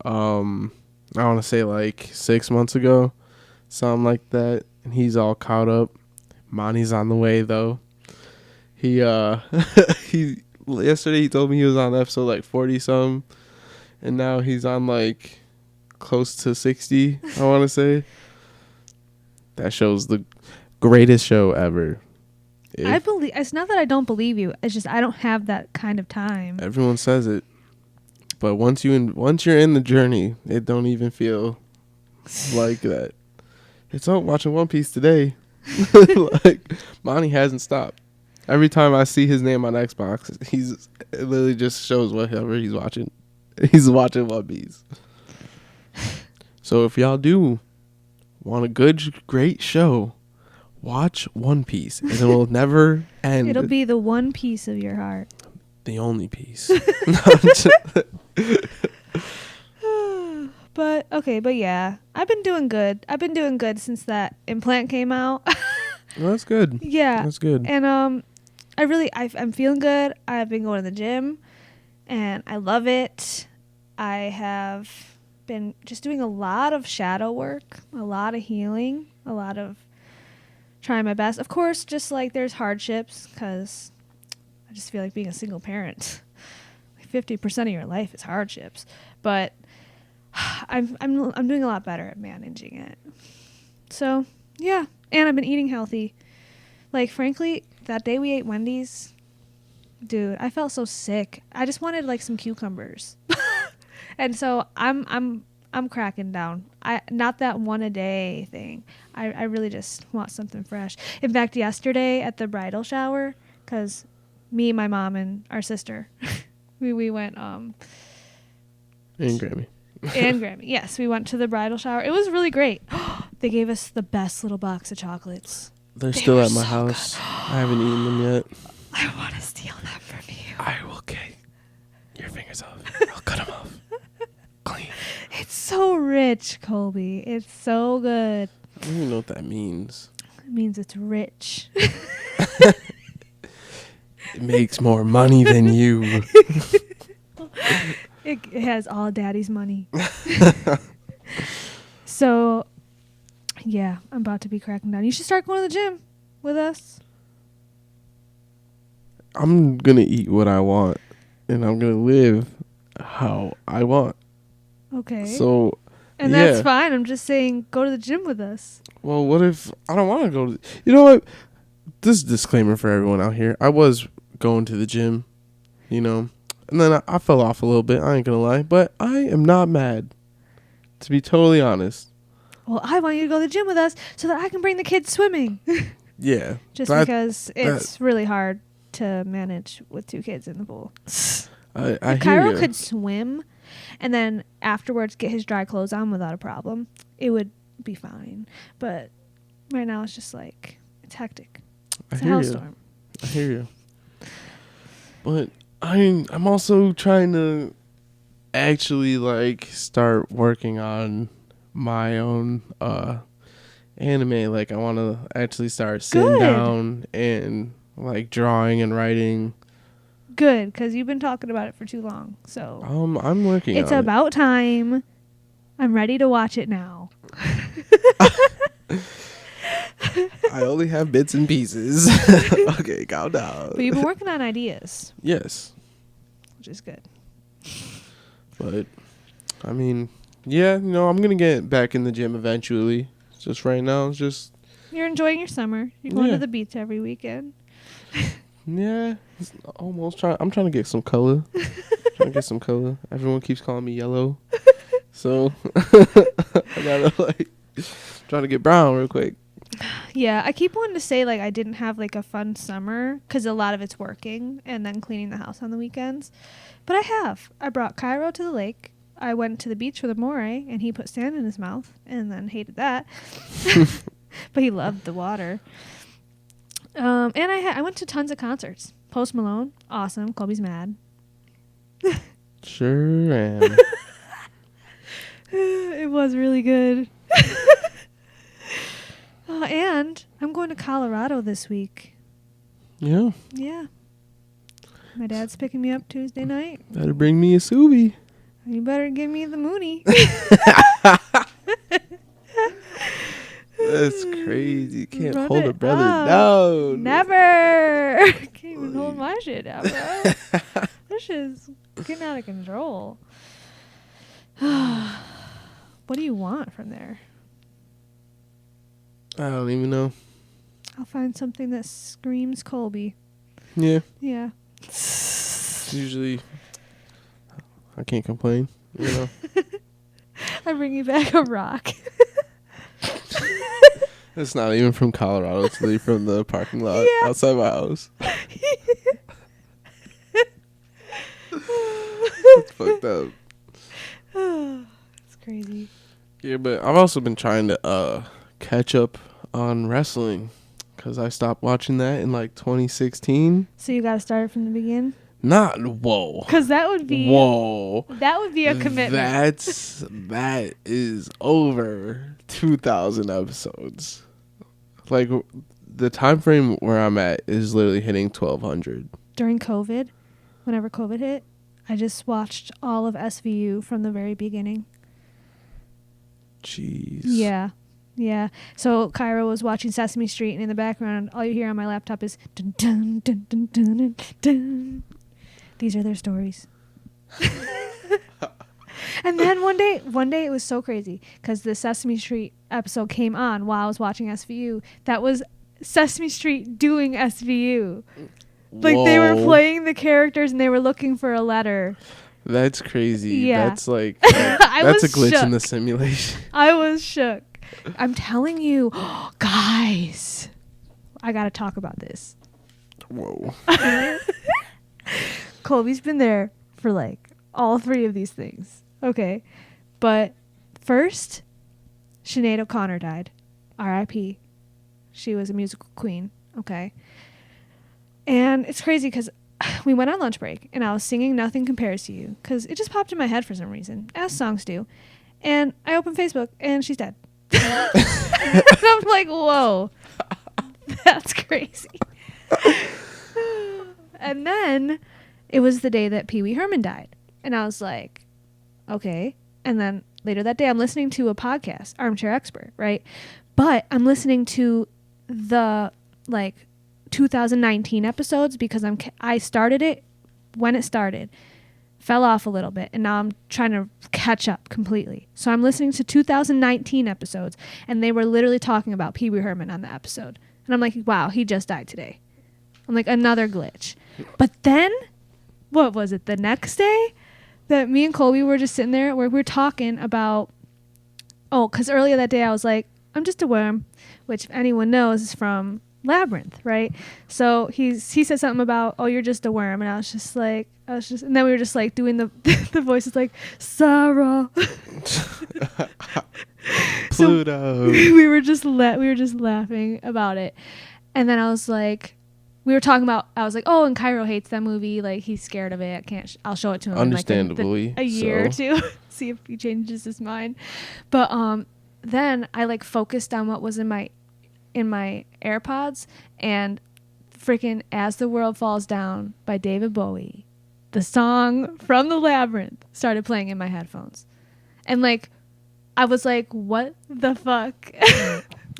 I want to say like 6 months ago, something like that, and he's all caught up. Monty's on the way though. He he yesterday he told me he was on episode like 40 some, and now he's on like close to 60. I want to say that show's the greatest show ever. I believe it's not that I don't believe you. It's just I don't have that kind of time. Everyone says it, but once you're in the journey, it don't even feel like that. It's all watching One Piece today. Like Monty hasn't stopped. Every time I see his name on Xbox, it literally just shows whatever he's watching. He's watching One Piece. So if y'all do want a great show, watch One Piece, and it will never end. It'll be the one piece of your heart. The only piece. But yeah, I've been doing good. I've been doing good since that implant came out. Well, that's good. Yeah, that's good. And I'm feeling good. I've been going to the gym, and I love it. I have been just doing a lot of shadow work, a lot of healing, a lot of trying my best. Of course, just like there's hardships because I just feel like being a single parent, like 50% of your life is hardships. But I'm doing a lot better at managing it. So yeah, and I've been eating healthy. Like frankly, that day we ate Wendy's, dude, I felt so sick. I just wanted like some cucumbers, and so I'm cracking down. Not that one a day thing. I really just want something fresh. In fact, yesterday at the bridal shower, because me, my mom, and our sister, we went and Grammy. And Grammy. Yes, we went to the bridal shower. It was really great. They gave us the best little box of chocolates. They're still at my house. I haven't eaten them yet. I want to steal them from you. I will get your fingers off. I'll cut them off. Clean. It's so rich, Colby. It's so good. I don't even know what that means. It means it's rich. It makes more money than you. It has all daddy's money. So, yeah, I'm about to be cracking down. You should start going to the gym with us. I'm going to eat what I want, and I'm going to live how I want. Okay. So, and that's fine. I'm just saying go to the gym with us. Well, what if I don't want to go to... You know what? This is a disclaimer for everyone out here. I was going to the gym, and then I fell off a little bit. I ain't going to lie. But I am not mad, to be totally honest. Well, I want you to go to the gym with us so that I can bring the kids swimming. Yeah. Just because it's really hard to manage with 2 kids in the pool. I if Cairo could swim and then afterwards get his dry clothes on without a problem, it would be fine. But right now it's just like, it's hectic. It's a hellstorm. I hear you. But I'm also trying to actually like start working on my own anime. Like I want to actually start sitting down and like drawing and writing. Good, because you've been talking about it for too long. So I'm working on it. It's about time. I'm ready to watch it now. I only have bits and pieces. Okay, calm down. But you've been working on ideas. Yes. Which is good. But, I mean, yeah, I'm going to get back in the gym eventually. Just right now, it's just You're enjoying your summer. You're going Yeah. to the beach every weekend. Yeah, it's almost trying. I'm trying to get some color. Everyone keeps calling me yellow, so I gotta like trying to get brown real quick. Yeah, I keep wanting to say like I didn't have like a fun summer because a lot of it's working and then cleaning the house on the weekends. But I have. I brought Cairo to the lake. I went to the beach with Amore and he put sand in his mouth and then hated that. But he loved the water. And I went to tons of concerts. Post Malone, awesome. Colby's mad. Sure am. It was really good. And I'm going to Colorado this week. Yeah, Yeah. My dad's picking me up Tuesday night. better bring me a Subi. You better give me the Mooney. That's crazy. Can't Run hold a it brother up. down. Never. Can't even hold my shit down, bro. This is getting out of control. What do you want from there? I don't even know. I'll find something that screams Colby. Yeah, Yeah. it's usually I can't complain. You know, I bring you back a rock. it's not even from Colorado. It's literally from the parking lot Yeah. outside my house. It's fucked up. It's crazy. Yeah, but I've also been trying to catch up on wrestling because I stopped watching that in like 2016. So you got to start it from the beginning? Whoa. Because that would be a commitment. That is over 2,000 episodes. Like the time frame where I'm at is literally hitting 1,200. During COVID, whenever COVID hit, I just watched all of SVU from the very beginning. Jeez. Yeah. Yeah. So Cairo was watching Sesame Street, and in the background, all you hear on my laptop is dun dun dun dun dun dun dun. These are their stories. And then one day it was so crazy because the Sesame Street episode came on while I was watching SVU. That was Sesame Street doing SVU. Like they were Whoa. playing the characters and they were looking for a letter. That's crazy. Yeah. That's like I that's a was glitch in the shook. simulation. I was shook. I'm telling you, guys, I got to talk about this. Whoa. Colby's been there for like all three of these things. Okay. But first, Sinead O'Connor died. R.I.P. She was a musical queen. Okay. And it's crazy because we went on lunch break and I was singing Nothing Compares to You because it just popped in my head for some reason, as songs do. And I opened Facebook and she's dead. And I'm like, whoa, that's crazy. And then it was the day that Pee Wee Herman died. And I was like, okay. And then later that day, I'm listening to a podcast, Armchair Expert, right? But I'm listening to the like 2019 episodes because I started it when it started, fell off a little bit, and now I'm trying to catch up completely. So I'm listening to 2019 episodes, and they were literally talking about Pee Wee Herman on the episode. And I'm like, wow, he just died today. I'm like, another glitch. But then, what was it, the next day? That me and Colby were just sitting there where we were talking about, because earlier that day I was like, I'm just a worm, which if anyone knows is from Labyrinth, right? So he said something about, oh, you're just a worm. And I was just, and then we were just like doing the the voices like, Sarah. Pluto. we were just laughing about it. And then I was like, we were talking about, I was like, oh, and Cairo hates that movie. Like, he's scared of it. I'll show it to him Understandably. in like a year or two. See if he changes his mind. But then I like focused on what was in my AirPods, and freaking As the World Falls Down by David Bowie, the song from the Labyrinth, started playing in my headphones. And like, I was like, what the fuck?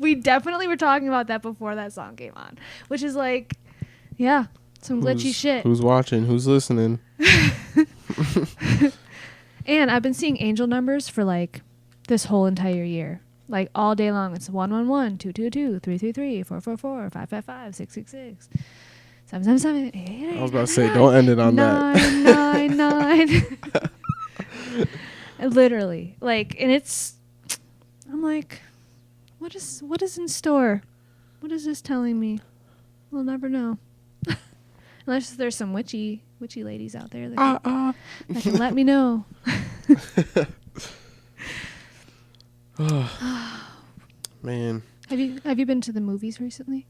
We definitely were talking about that before that song came on, which is like, yeah, some glitchy shit. Who's watching? Who's listening? And I've been seeing angel numbers for like this whole entire year. Like all day long. It's 111, 222, 333, 444, 555, 666, 777, I was about to say, don't end it on that. 999. Literally. Like, and it's, I'm like, what is in store? What is this telling me? We'll never know. Unless there's some witchy ladies out there that can let me know. Man. Have you been to the movies recently?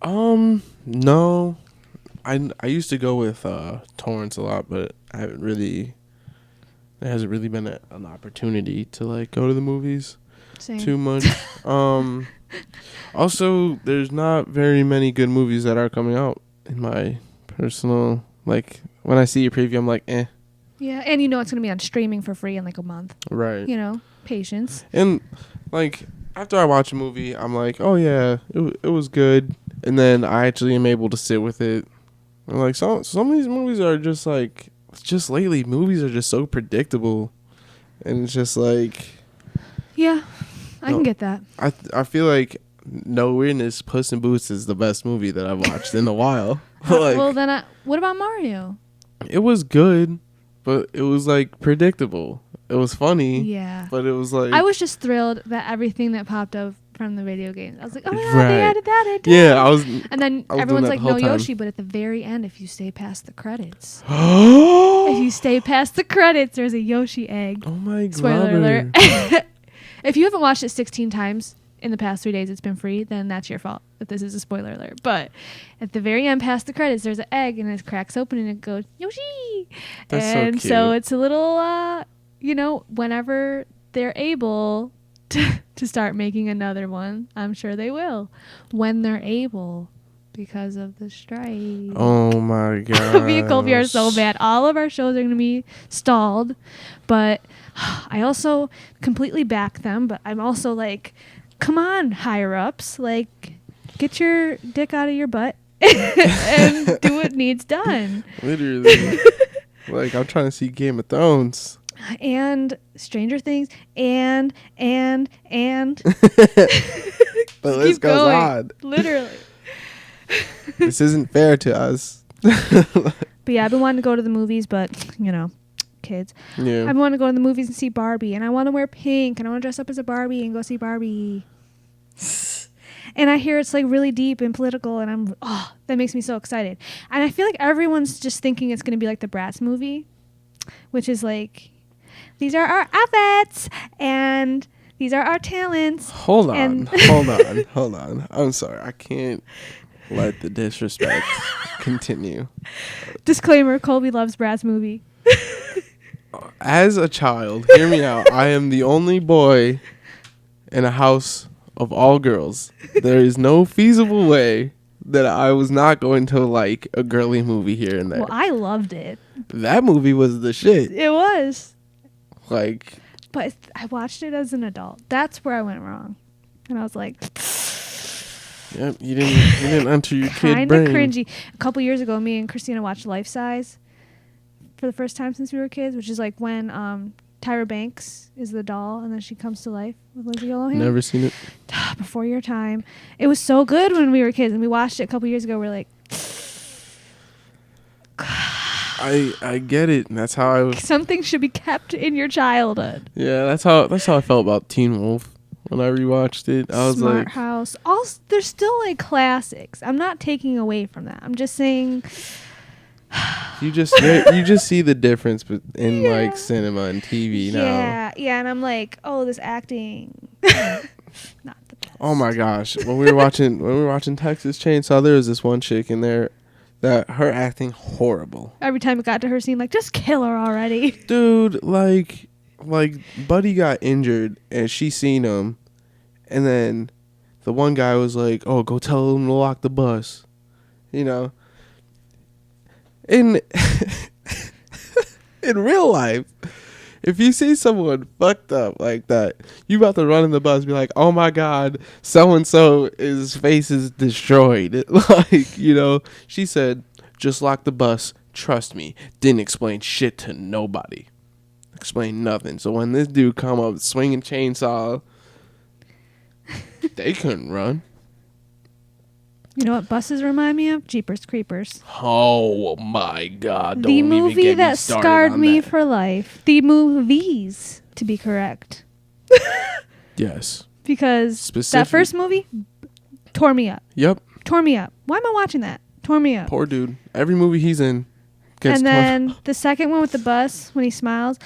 No. I used to go with Torrance a lot, but I haven't really. There hasn't really been an opportunity to like go to the movies Same. too much. Also, there's not very many good movies that are coming out in my personal, like, when I see a preview, I'm like, eh. Yeah, and you know it's going to be on streaming for free in like a month. Right. You know, patience. And, like, after I watch a movie, I'm like, oh, yeah, it was good. And then I actually am able to sit with it. And, like, some of these movies are just, like, just lately, movies are just so predictable. And it's just, like... Yeah, I can get that. I feel like No Weirdness, Puss in Boots is the best movie that I've watched in a while. Like, well, then what about Mario? It was good, but it was like predictable. It was funny. Yeah. But it was like... I was just thrilled that everything that popped up from the video games. I was like, oh my God, Right. they added that in. Yeah, I was... And then I was everyone's doing like, that the no whole time. Yoshi, but at the very end, if you stay past the credits. If you stay past the credits, there's a Yoshi egg. Oh my God. Spoiler alert. If you haven't watched it 16 times in the past 3 days, it's been free, then that's your fault that this is a spoiler alert. But at the very end, past the credits, there's an egg and it cracks open and it goes, Yoshi! That's and so so cute. it's a little, whenever they're able to start making another one, I'm sure they will. When they're able, because of the strike. Oh my God. Me and Colby are so bad. All of our shows are going to be stalled, but I also completely back them. But I'm also like, come on, higher ups, like, get your dick out of your butt and do what needs done. Literally. Like, I'm trying to see Game of Thrones. And Stranger Things, and The list goes going. on. Literally. This isn't fair to us. But yeah, I've been wanting to go to the movies, but kids. Yeah. I've been wanting to go to the movies and see Barbie, and I want to wear pink, and I want to dress up as a Barbie and go see Barbie. And I hear it's like really deep and political, and that makes me so excited. And I feel like everyone's just thinking it's going to be like the Bratz movie, which is like, these are our outfits and these are our talents. Hold on. I'm sorry. I can't let the disrespect continue. Disclaimer, Colby loves Bratz movie. As a child, hear me out. I am the only boy in a house of all girls. There is no feasible way that I was not going to like a girly movie here and there. Well, I loved it. That movie was the shit. It was. Like, but I watched it as an adult. That's where I went wrong. And I was like, yep, you didn't enter your kid brain. Kind of cringy. A couple years ago, me and Christina watched Life Size for the first time since we were kids, which is like when Tyra Banks is the doll and then she comes to life with Lindsay Lohan. Never seen it. Before your time. It was so good when we were kids, and we watched it a couple years ago. We're like, I get it. And that's how I was. Something should be kept in your childhood. Yeah, that's how I felt about Teen Wolf when I rewatched it. I was Smart like, House. Also, there's still like classics. I'm not taking away from that. I'm just saying. you just see the difference in like cinema and TV now. Yeah, and I'm like, oh, this acting, not the best. Oh my gosh, when we were watching Texas Chainsaw, there was this one chick in there that her acting horrible. Every time it got to her scene, like, just kill her already. Dude, like Buddy got injured and she seen him, and then the one guy was like, "Oh, go tell him to lock the bus," In in real life, if you see someone fucked up like that, you about to run in the bus and be like, "Oh my God, so and so his face is destroyed." Like, she said, "Just lock the bus. Trust me." Didn't explain shit to nobody. Explain nothing. So when this dude come up swinging chainsaw, They couldn't run. You know what buses remind me of? Jeepers Creepers. Oh my God! The Don't even movie get me that started scarred on me that. for life. The movies, to be correct. Yes. Because Specific. that first movie tore me up. Yep. Tore me up. Why am I watching that? Tore me up. Poor dude. Every movie he's in gets And torn. then the second one with the bus, when he smiles,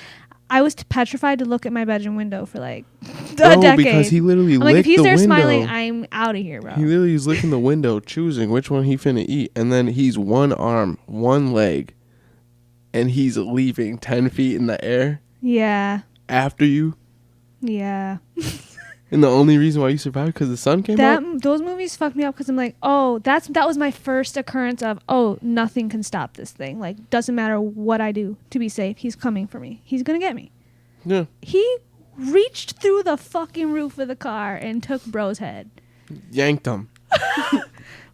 I was petrified to look at my bedroom window for like a decade. Because he literally I'm licked like, if he's the there window. smiling, I'm out of here, bro. He literally is licking the window, choosing which one he finna eat, and then he's one arm, one leg, and he's leaving 10 feet in the air Yeah. after you. Yeah. And the only reason why you survived because the sun came up. Those movies fucked me up because I'm like, oh, that was my first occurrence of, oh, nothing can stop this thing. Like, doesn't matter what I do to be safe. He's coming for me. He's gonna get me. Yeah. He reached through the fucking roof of the car and took bro's head. Yanked him.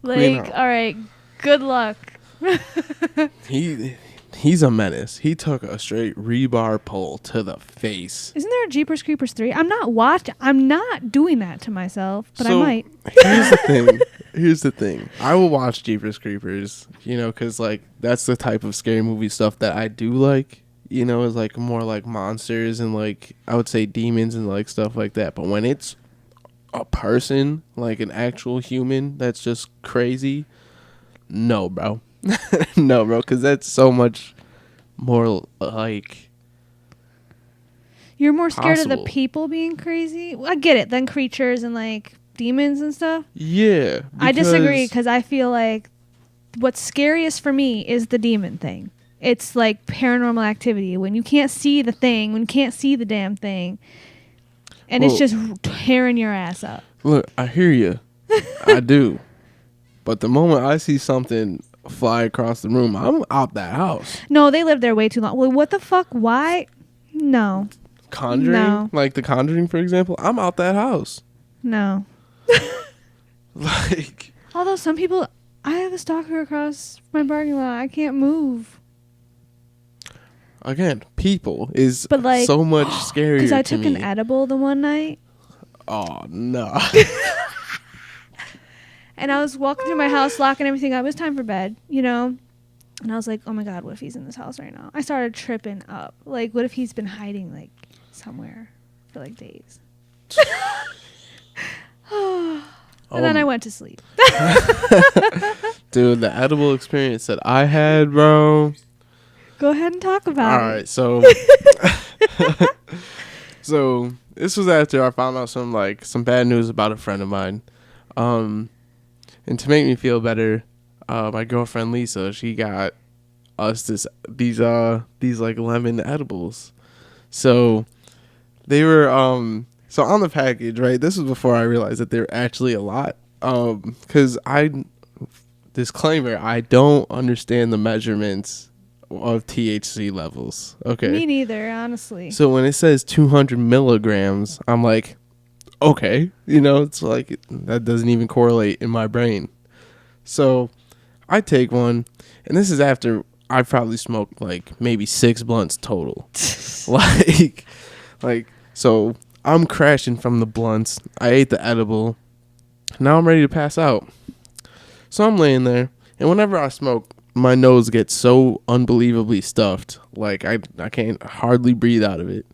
Like, all right, good luck. He's a menace. He took a straight rebar pole to the face. Isn't there a Jeepers Creepers 3? I'm not doing that to myself, but I might. Here's the thing. I will watch Jeepers Creepers, because, like, that's the type of scary movie stuff that I do like, is, like, more like monsters and, like, I would say demons and, like, stuff like that. But when it's a person, like an actual human that's just crazy, no, bro. No, bro, because that's so much more, like... You're more scared of the possible. people being crazy? Well, I get it, than creatures and, like, demons and stuff. Yeah. I disagree because I feel like what's scariest for me is the demon thing. It's like Paranormal Activity. When you can't see the thing, when you can't see the damn thing, and it's just tearing your ass up. Look, I hear you. I do. But the moment I see something fly across the room, I'm out that house. No, they lived there way too long. Well, what the fuck? Why? No. Conjuring? No. Like The Conjuring, for example, I'm out that house. No. Like... Although some people... I have a stalker across my parking lot. I can't move. Again, people is But like, so much scarier because I to took me. an edible the one night. Oh, no. And I was walking through my house, locking everything up. It was time for bed, And I was like, oh my God, what if he's in this house right now? I started tripping up. Like, what if he's been hiding, like, somewhere for, like, days? And then I went to sleep. Dude, the edible experience that I had, bro. Go ahead and talk about All it. right, so... So, this was after I found out some bad news about a friend of mine. And to make me feel better, my girlfriend Lisa, she got us these like lemon edibles. So they were so on the package, right? This was before I realized that they're actually a lot. Because disclaimer, I don't understand the measurements of THC levels. Okay. Me neither, honestly. So when it says 200 milligrams, I'm like, okay, it's like that doesn't even correlate in my brain. So I take one, and this is after I probably smoked like maybe 6 blunts total. like so I'm crashing from the blunts. I ate the edible. Now I'm ready to pass out. So I'm laying there, and whenever I smoke, my nose gets so unbelievably stuffed, like I can't hardly breathe out of it.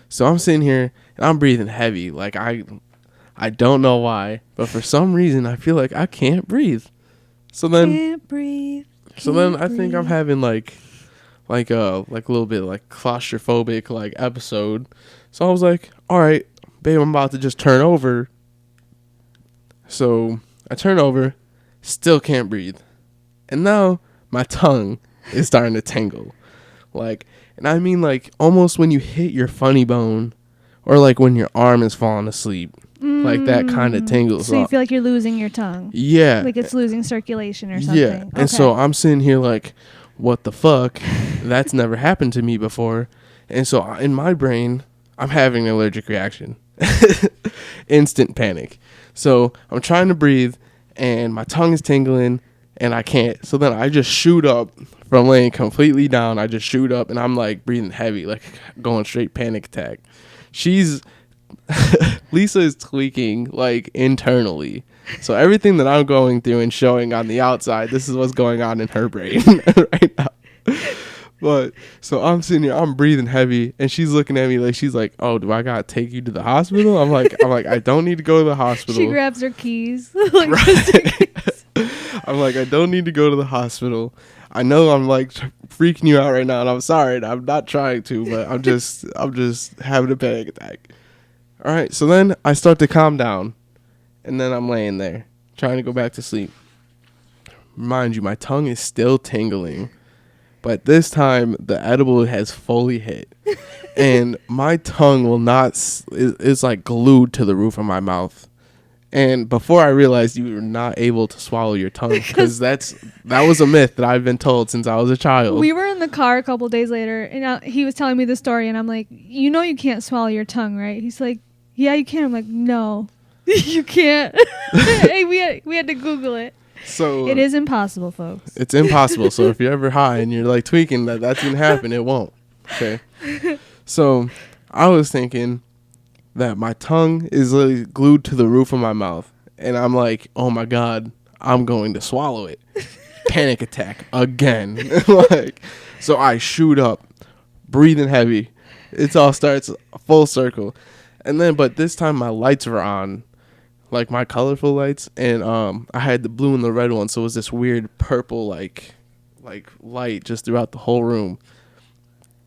So I'm sitting here and I'm breathing heavy, like I don't know why, but for some reason I feel like I can't breathe. So then Can't breathe. I think I'm having like a little bit like claustrophobic like episode. So I was like, all right, babe, I'm about to just turn over. So I turn over, still can't breathe, and now my tongue is starting to tingle. And I mean, like, almost when you hit your funny bone, or like when your arm is falling asleep, like that kind of tingles. So you feel like you're losing your tongue. Yeah. Like it's losing circulation or something. Yeah. And so I'm sitting here like, what the fuck? That's never happened to me before. And so in my brain, I'm having an allergic reaction. Instant panic. So I'm trying to breathe, and my tongue is tingling, and I can't. So then I just shoot up from laying completely down. I just shoot up, and I'm like breathing heavy, like going straight panic attack. Lisa Lisa is tweaking like internally. So everything that I'm going through and showing on the outside, this is what's going on in her brain right now. But so I'm sitting here, I'm breathing heavy, and she's looking at me like she's like, "Oh, do I gotta take you to the hospital?" I'm like, I don't need to go to the hospital. She grabs her keys. Right. I'm like, I don't need to go to the hospital. I know I'm like freaking you out right now, and I'm sorry. And I'm not trying to, but I'm just having a panic attack. All right. So then I start to calm down, and then I'm laying there trying to go back to sleep. Mind you, my tongue is still tingling. But this time, the edible has fully hit. And my tongue will not... It's like glued to the roof of my mouth. And before I realized you were not able to swallow your tongue. Because that was a myth that I've been told since I was a child. We were in the car a couple days later, and he was telling me the story. And I'm like, you know you can't swallow your tongue, right? He's like, yeah, you can. I'm like, no, you can't. Hey, we had to Google it. So it is impossible, folks. It's impossible. So if you're ever high and you're like tweaking that's gonna happen, it won't. Okay. So I was thinking that my tongue is literally glued to the roof of my mouth, and I'm like, oh my god, I'm going to swallow it. Panic attack again. Like, so I shoot up, breathing heavy. It all starts full circle, and then but this time my lights were on. Like my colorful lights, and I had the blue and the red one, so it was this weird purple like light just throughout the whole room.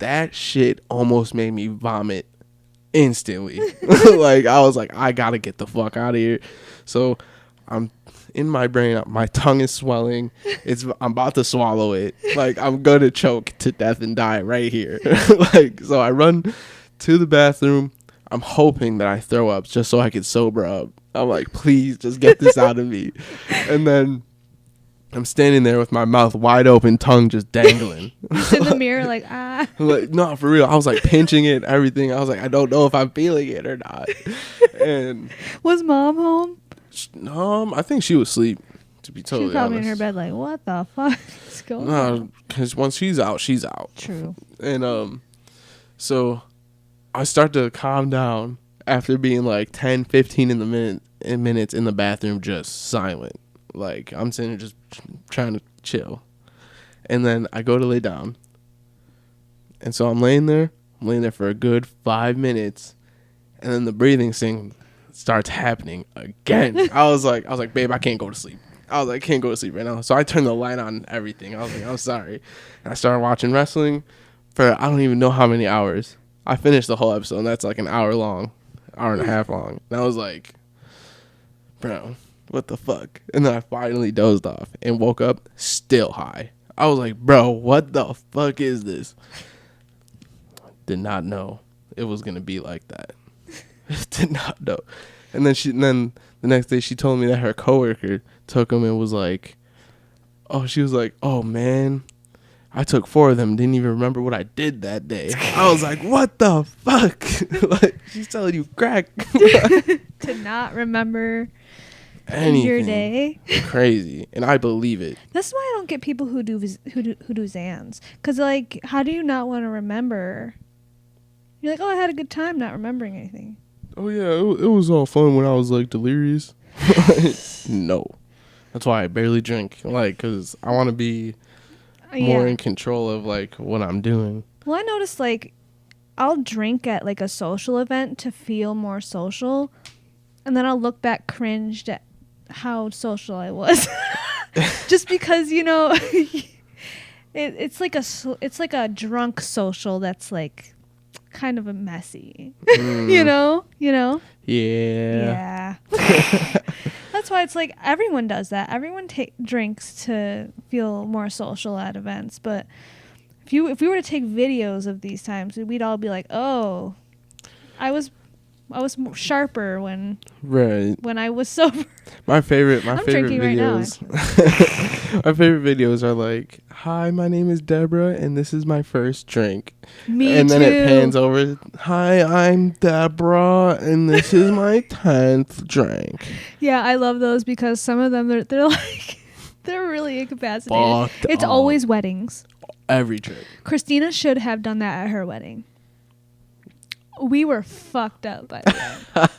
That shit almost made me vomit instantly. Like I was like, I gotta get the fuck out of here. So I'm in my brain, my tongue is swelling. I'm about to swallow it. Like I'm gonna choke to death and die right here. Like so I run to the bathroom. I'm hoping that I throw up just so I can sober up. I'm like, please just get this out of me. And then I'm standing there with my mouth wide open, tongue just dangling. In the mirror, like, ah. Like, no, for real. I was like pinching it, everything. I was like, I don't know if I'm feeling it or not. And was mom home? I think she was asleep, to be totally honest. She was probably honest. in her bed like, what the fuck is going on? on? Because once she's out, she's out. True. And so I start to calm down after being like 10, 15 minutes in the bathroom, just silent. Like I'm sitting there just trying to chill. And then I go to lay down. And so I'm laying there for a good 5 minutes. And then the breathing thing starts happening again. I was like, babe, I can't go to sleep. I was like, I can't go to sleep right now. So I turned the light on and everything. I was like, I'm sorry. And I started watching wrestling for I don't even know how many hours. I finished the whole episode, and that's like an hour long, hour and a half long. And I was like, bro, what the fuck? And then I finally dozed off and woke up still high. I was like, bro, what the fuck is this? Did not know it was going to be like that. Did not know. And then the next day she told me that her coworker took him and was like, she was like, oh man, I took 4 of them, didn't even remember what I did that day. I was like, what the fuck? Like, she's telling you crack. To not remember anything. Your day. Crazy. And I believe it. That's why I don't get people who do Zans. Because, like, how do you not want to remember? You're like, oh, I had a good time not remembering anything. Oh, yeah, it was all fun when I was, like, delirious. No. That's why I barely drink. Like, because I want to be more in control of like what I'm doing. Well, I noticed like I'll drink at like a social event to feel more social, and then I'll look back cringed at how social I was. Just because, you know, it's like a drunk social that's like kind of a messy. You know? Yeah. That's why it's like everyone does that. Everyone drinks to feel more social at events. But if we were to take videos of these times, we'd all be like, "Oh, I was sharper when I was sober." My favorite videos. My favorite videos are like, "Hi, my name is Deborah, and this is my first drink." And then it pans over. "Hi, I'm Deborah, and this is my 10th drink." Yeah, I love those because some of them they're like they're really incapacitated. Fucked it's up. always weddings. Every trip. Christina should have done that at her wedding. We were fucked up by the end.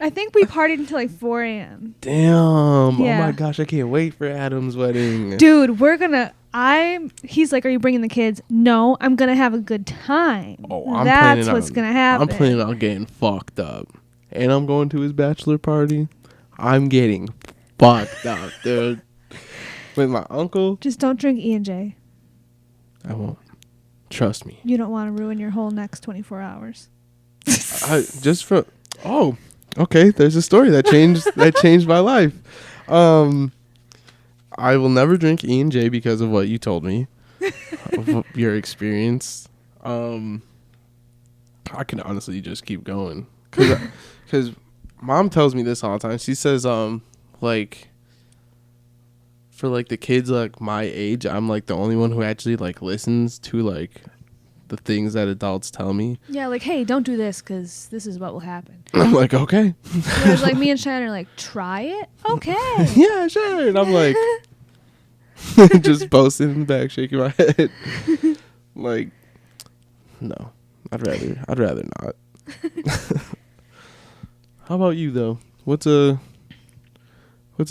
I think we partied until like 4 a.m. Damn. Oh Yeah. my gosh, I can't wait for Adam's wedding. Dude, he's like, are you bringing the kids? No, I'm going to have a good time. Oh, I'm That's planning what's on going to happen. I'm planning on getting fucked up. And I'm going to his bachelor party. I'm getting fucked up, dude. With my uncle. Just don't drink E&J. I won't. Trust me. You don't want to ruin your whole next 24 hours. Oh, okay. There's a story that changed my life. I will never drink E&J because of what you told me of your experience. I can honestly just keep going because mom tells me this all the time. She says like for like the kids like my age, I'm like the only one who actually like listens to like the things that adults tell me. Yeah, like, hey, don't do this because this is what will happen. I'm like, okay. Whereas like me and Shannon are like, try it? Okay. Yeah, sure. And I'm like, just posting in the back, shaking my head. Like, no, I'd rather not. How about you though? What's a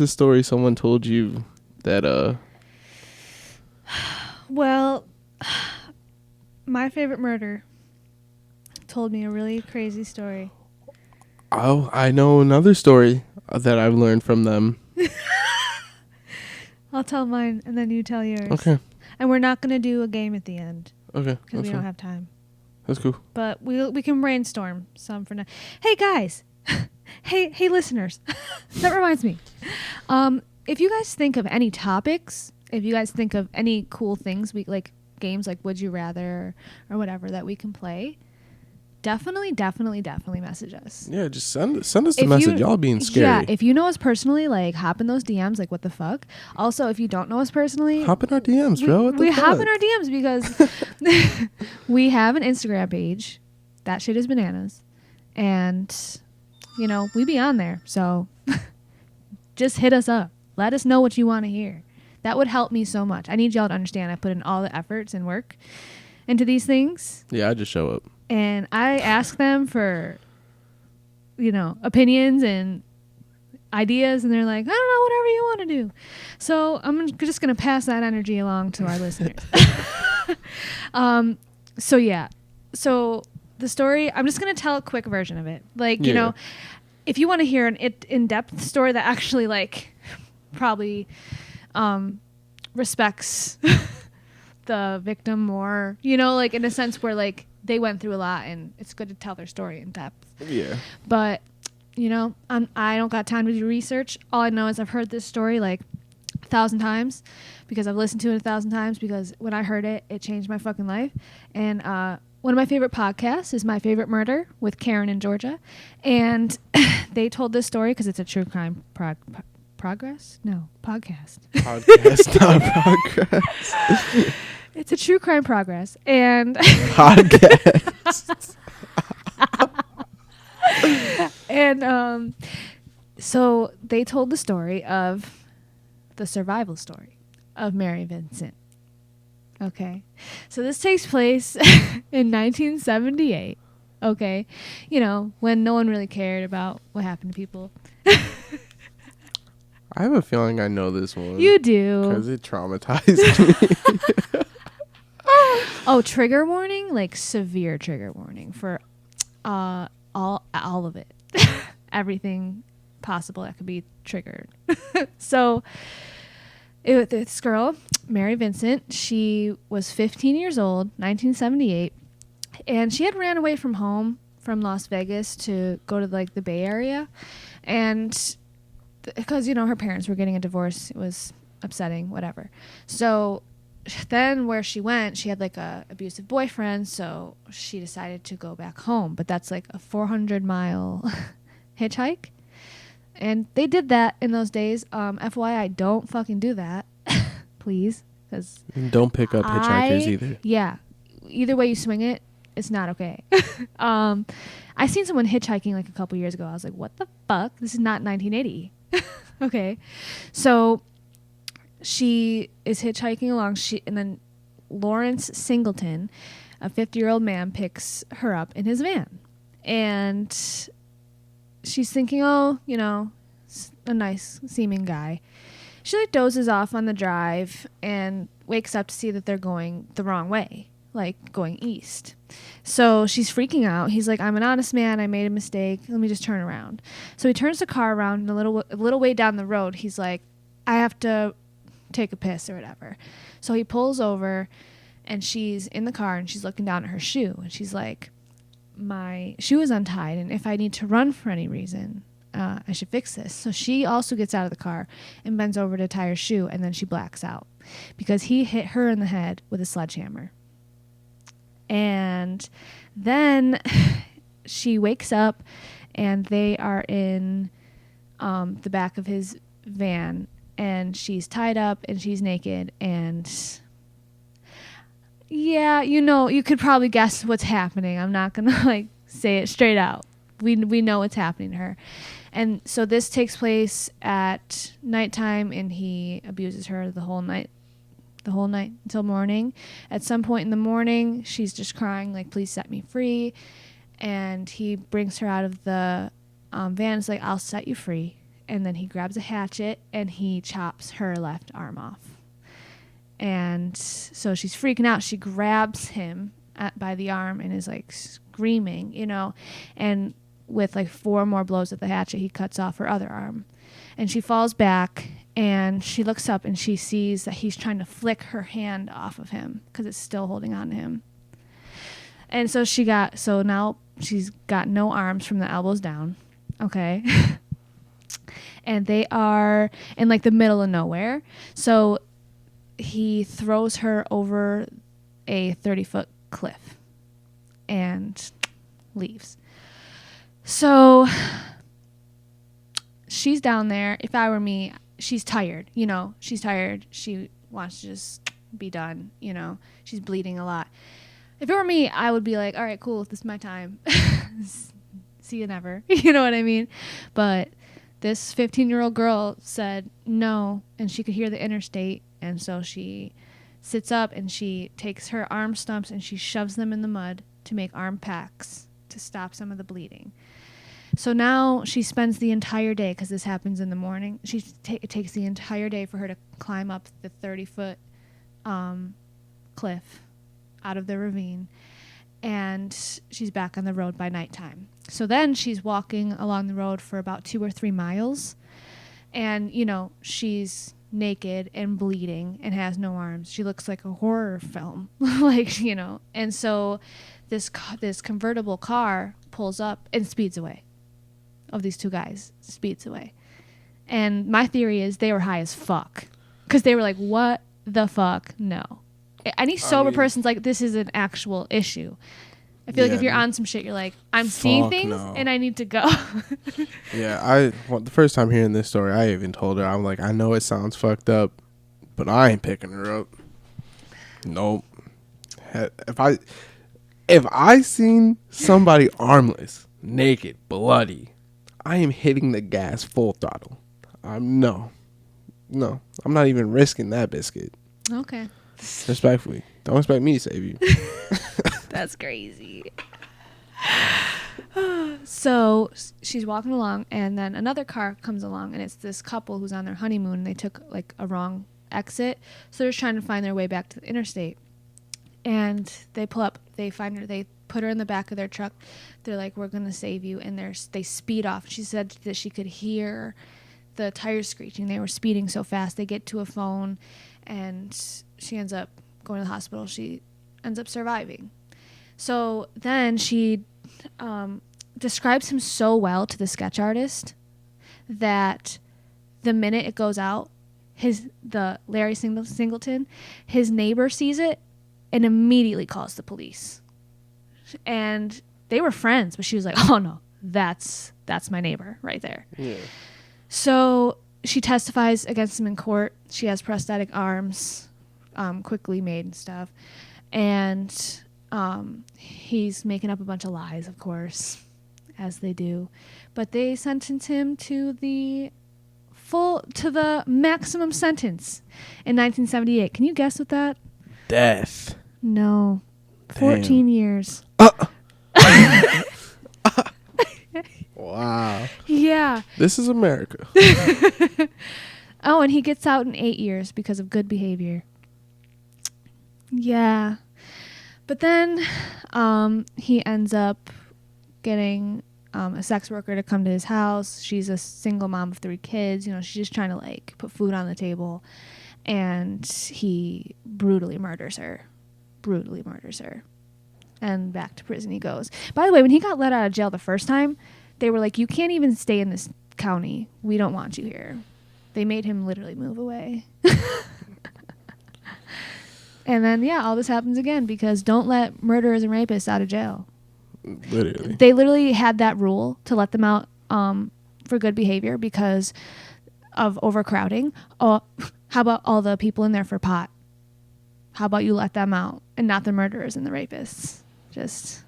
story someone told you that Well, my favorite murder told me a really crazy story. Oh, I know another story that I've learned from them. I'll tell mine and then you tell yours. Okay. And we're not going to do a game at the end Okay. because we don't have time. That's cool. But we can brainstorm some for now. Hey guys. hey listeners. That reminds me. If you guys think of any topics, if you guys think of any cool things we like games like Would You Rather or whatever that we can play, definitely message us. Yeah, just send us the message. Y'all being scary. Yeah, if you know us personally, like hop in those DMs, like what the fuck. Also, if you don't know us personally, hop in our DMs, bro. What the fuck? hop in our DMs because we have an Instagram page. That shit is bananas. And, you know, we be on there. So just hit us up. Let us know what you want to hear. That would help me so much. I need y'all to understand I put in all the efforts and work into these things. Yeah, I just show up. And I ask them for, you know, opinions and ideas. And they're like, I don't know, whatever you want to do. So I'm just going to pass that energy along to our listeners. So, yeah. So the story, I'm just going to tell a quick version of it. Like, you know, if you want to hear an in-depth story that actually, like, probably respects the victim more, you know, like in a sense where like they went through a lot and it's good to tell their story in depth. Yeah. But, you know, I don't got time to do research. All I know is I've heard this story like 1,000 times because I've listened to it 1,000 times because when I heard it, it changed my fucking life. And one of my favorite podcasts is My Favorite Murder with Karen and Georgia. And they told this story because it's a true crime podcast. Podcast, not progress. It's a true crime progress. And podcast. And so they told the story of the survival story of Mary Vincent. Okay. So this takes place in 1978. Okay. You know, when no one really cared about what happened to people. I have a feeling I know this one. You do. Because it traumatized me. Oh, trigger warning? Like severe trigger warning for all of it. Everything possible that could be triggered. So this girl, Mary Vincent, she was 15 years old, 1978, and she had ran away from home from Las Vegas to go to like the Bay Area, and because, you know, her parents were getting a divorce, it was upsetting, whatever. So then where she went, she had like a abusive boyfriend, so she decided to go back home. But that's like a 400-mile hitchhike. And they did that in those days. FYI, don't fucking do that, please. Cause don't pick up hitchhikers either. Yeah. Either way you swing it, it's not okay. I seen someone hitchhiking like a couple years ago. I was like, what the fuck? This is not 1980. Okay. So she is hitchhiking along. And then Lawrence Singleton, a 50-year-old man, picks her up in his van. And she's thinking, oh, a nice seeming guy. She like dozes off on the drive and wakes up to see that they're going the wrong way, like going east. So she's freaking out. He's like, I'm an honest man. I made a mistake. Let me just turn around. So he turns the car around, and a little way down the road, he's like, I have to take a piss or whatever. So he pulls over, and she's in the car, and she's looking down at her shoe, and she's like, my shoe is untied, and if I need to run for any reason, I should fix this. So she also gets out of the car and bends over to tie her shoe, and then she blacks out because he hit her in the head with a sledgehammer. And then she wakes up, and they are in the back of his van, and she's tied up, and she's naked, and yeah, you could probably guess what's happening. I'm not gonna like say it straight out. We know what's happening to her. And so this takes place at nighttime, and he abuses her the whole night until morning. At some point in the morning, she's just crying like, please set me free. And he brings her out of the van. It's like, I'll set you free. And then he grabs a hatchet and he chops her left arm off. And so she's freaking out. She grabs him by the arm and is like screaming, and with like 4 more blows of the hatchet, he cuts off her other arm. And she falls back, and she looks up, and she sees that he's trying to flick her hand off of him because it's still holding on to him. And so now she's got no arms from the elbows down. Okay. And they are in like the middle of nowhere. So he throws her over a 30-foot cliff and leaves. So she's down there. If I were me, she's tired. She's tired. She wants to just be done. She's bleeding a lot. If it were me, I would be like, all right, cool. This is my time. See you never. You know what I mean? But this 15-year-old girl said no, and she could hear the interstate. And so she sits up, and she takes her arm stumps, and she shoves them in the mud to make arm packs to stop some of the bleeding. So now she spends the entire day, because this happens in the morning, it takes the entire day for her to climb up the 30-foot cliff out of the ravine, and she's back on the road by nighttime. So then she's walking along the road for about 2 or 3 miles, and, she's naked and bleeding and has no arms. She looks like a horror film, and so this convertible car pulls up and speeds away. Of these 2 guys speeds away. And my theory is they were high as fuck, because they were like, what the fuck? No. Any sober person's like, this is an actual issue. I feel like if you're on some shit, you're like, I'm seeing things and I need to go. Yeah, the first time hearing this story, I even told her, I'm like, I know it sounds fucked up, but I ain't picking her up. Nope. If I seen somebody armless, naked, bloody, I am hitting the gas full throttle. No, I'm not even risking that biscuit. Okay. Respectfully, don't expect me to save you. That's crazy. So she's walking along, and then another car comes along, and it's this couple who's on their honeymoon. They took like a wrong exit, so they're trying to find their way back to the interstate. And they pull up. They find her. They put her in the back of their truck. They're like, we're going to save you. And they speed off. She said that she could hear the tires screeching. They were speeding so fast. They get to a phone, and she ends up going to the hospital. She ends up surviving. So then she describes him so well to the sketch artist that the minute it goes out, the Larry Singleton, his neighbor sees it and immediately calls the police. And they were friends, but she was like, oh no, that's my neighbor right there. Yeah. So she testifies against him in court. She has prosthetic arms, quickly made and stuff. And he's making up a bunch of lies, of course, as they do. But they sentence him to the maximum sentence in 1978. Can you guess what that? Death. No. 14 years. What? Wow. Yeah. This is America. Oh, and he gets out in 8 years because of good behavior. Yeah. But then he ends up getting a sex worker to come to his house. She's a single mom of 3 kids. You know, she's just trying to like put food on the table. And he brutally murders her. And back to prison he goes. By the way, when he got let out of jail the first time, they were like, you can't even stay in this county. We don't want you here. They made him literally move away. And then, yeah, all this happens again because don't let murderers and rapists out of jail. Literally. They literally had that rule to let them out for good behavior because of overcrowding. Oh, how about all the people in there for pot? How about you let them out and not the murderers and the rapists? Just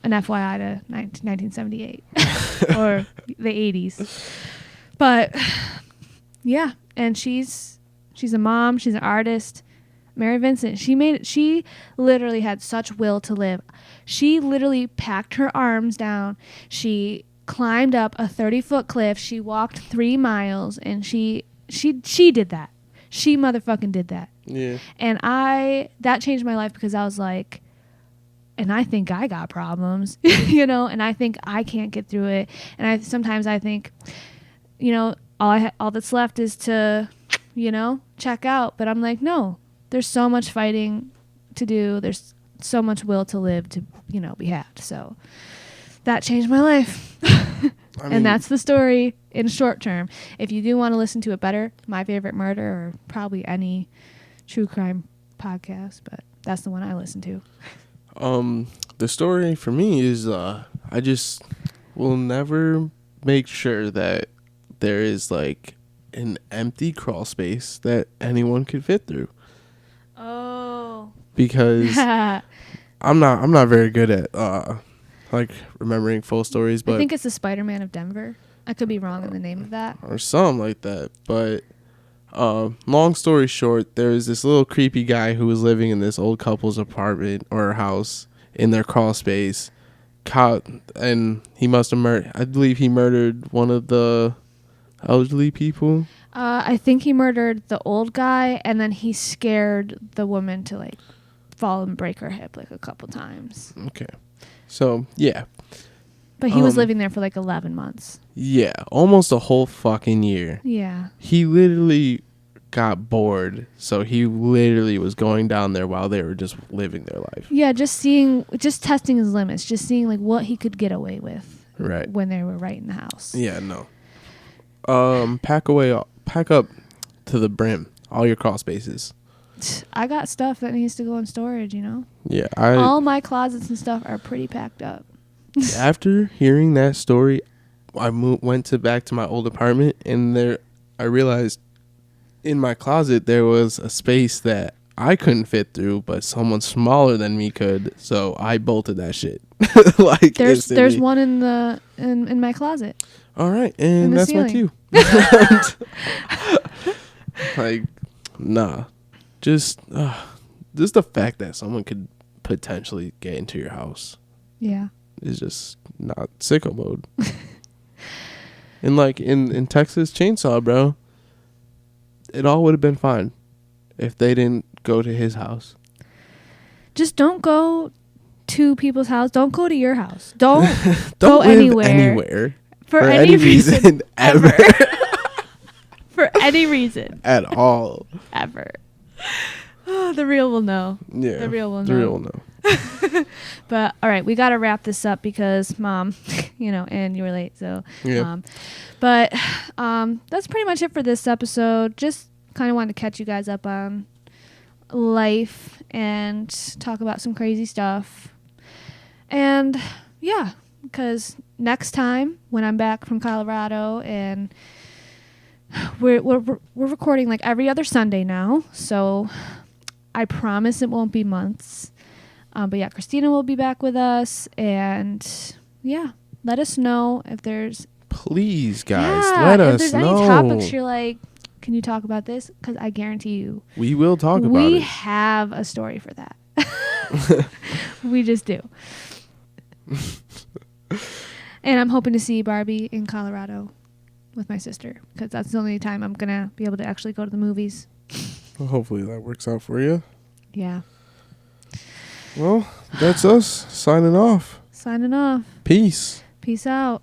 an FYI to 1978 or the 80s. But, yeah, and she's a mom. She's an artist. Mary Vincent, she literally had such will to live. She literally packed her arms down. She climbed up a 30-foot cliff. She walked 3 miles, and she did that. She motherfucking did that. Yeah. And that changed my life because I was like, and I think I got problems, you know, and I think I can't get through it. And sometimes I think, you know, all that's left is to, you know, check out. But I'm like, no. There's so much fighting to do. There's so much will to live to, you know, be had. So that changed my life. And that's the story in short term. If you do want to listen to it better, My Favorite Murder or probably any true crime podcast, but that's the one I listen to. The story for me is I just will never make sure that there is like an empty crawl space that anyone could fit through. Oh. Because I'm not very good at like remembering full stories, but I think it's the Spider-Man of Denver. I could be wrong in the name of that. Or something like that. But long story short, there was this little creepy guy who was living in this old couple's apartment or house in their crawl space. And he must have I believe he murdered one of the elderly people. I think he murdered the old guy, and then he scared the woman to like fall and break her hip like a couple times. Okay. So, yeah. But he was living there for like 11 months. Yeah, almost a whole fucking year. Yeah. He literally got bored, so he literally was going down there while they were just living their life. Yeah, just testing his limits, just seeing like what he could get away with. Right. When they were right in the house. Yeah, no. Pack up to the brim all your crawl spaces. I got stuff that needs to go in storage, you know? Yeah, all my closets and stuff are pretty packed up. After hearing that story, I went back to my old apartment, and I realized in my closet there was a space that I couldn't fit through, but someone smaller than me could. So I bolted that shit. Like there's one in my closet. All right, and that's my cue. Like, nah, just the fact that someone could potentially get into your house. Yeah. Is just not sicko mode. And like in Texas Chainsaw, bro, it all would have been fine if they didn't go to his house. Just don't go to people's house. Don't go to your house. Don't go live anywhere for any reason ever. For any reason at all. Ever. Oh, the real will know. Yeah. The real will know. But all right, we got to wrap this up because Mom, you know, and you were late. So, yeah. But that's pretty much it for this episode. Just kind of wanted to catch you guys up on life and talk about some crazy stuff. And yeah, because next time when I'm back from Colorado, and we're recording like every other Sunday now, so I promise it won't be months. But yeah, Christina will be back with us, and yeah, let us know if there's... Please, guys, let us know. If there's any topics you're like, can you talk about this? Because I guarantee you... We will talk about it. We have a story for that. We just do. And I'm hoping to see Barbie in Colorado with my sister because that's the only time I'm going to be able to actually go to the movies. Well, hopefully that works out for you. Yeah. Well, that's us signing off. Signing off. Peace. Peace out.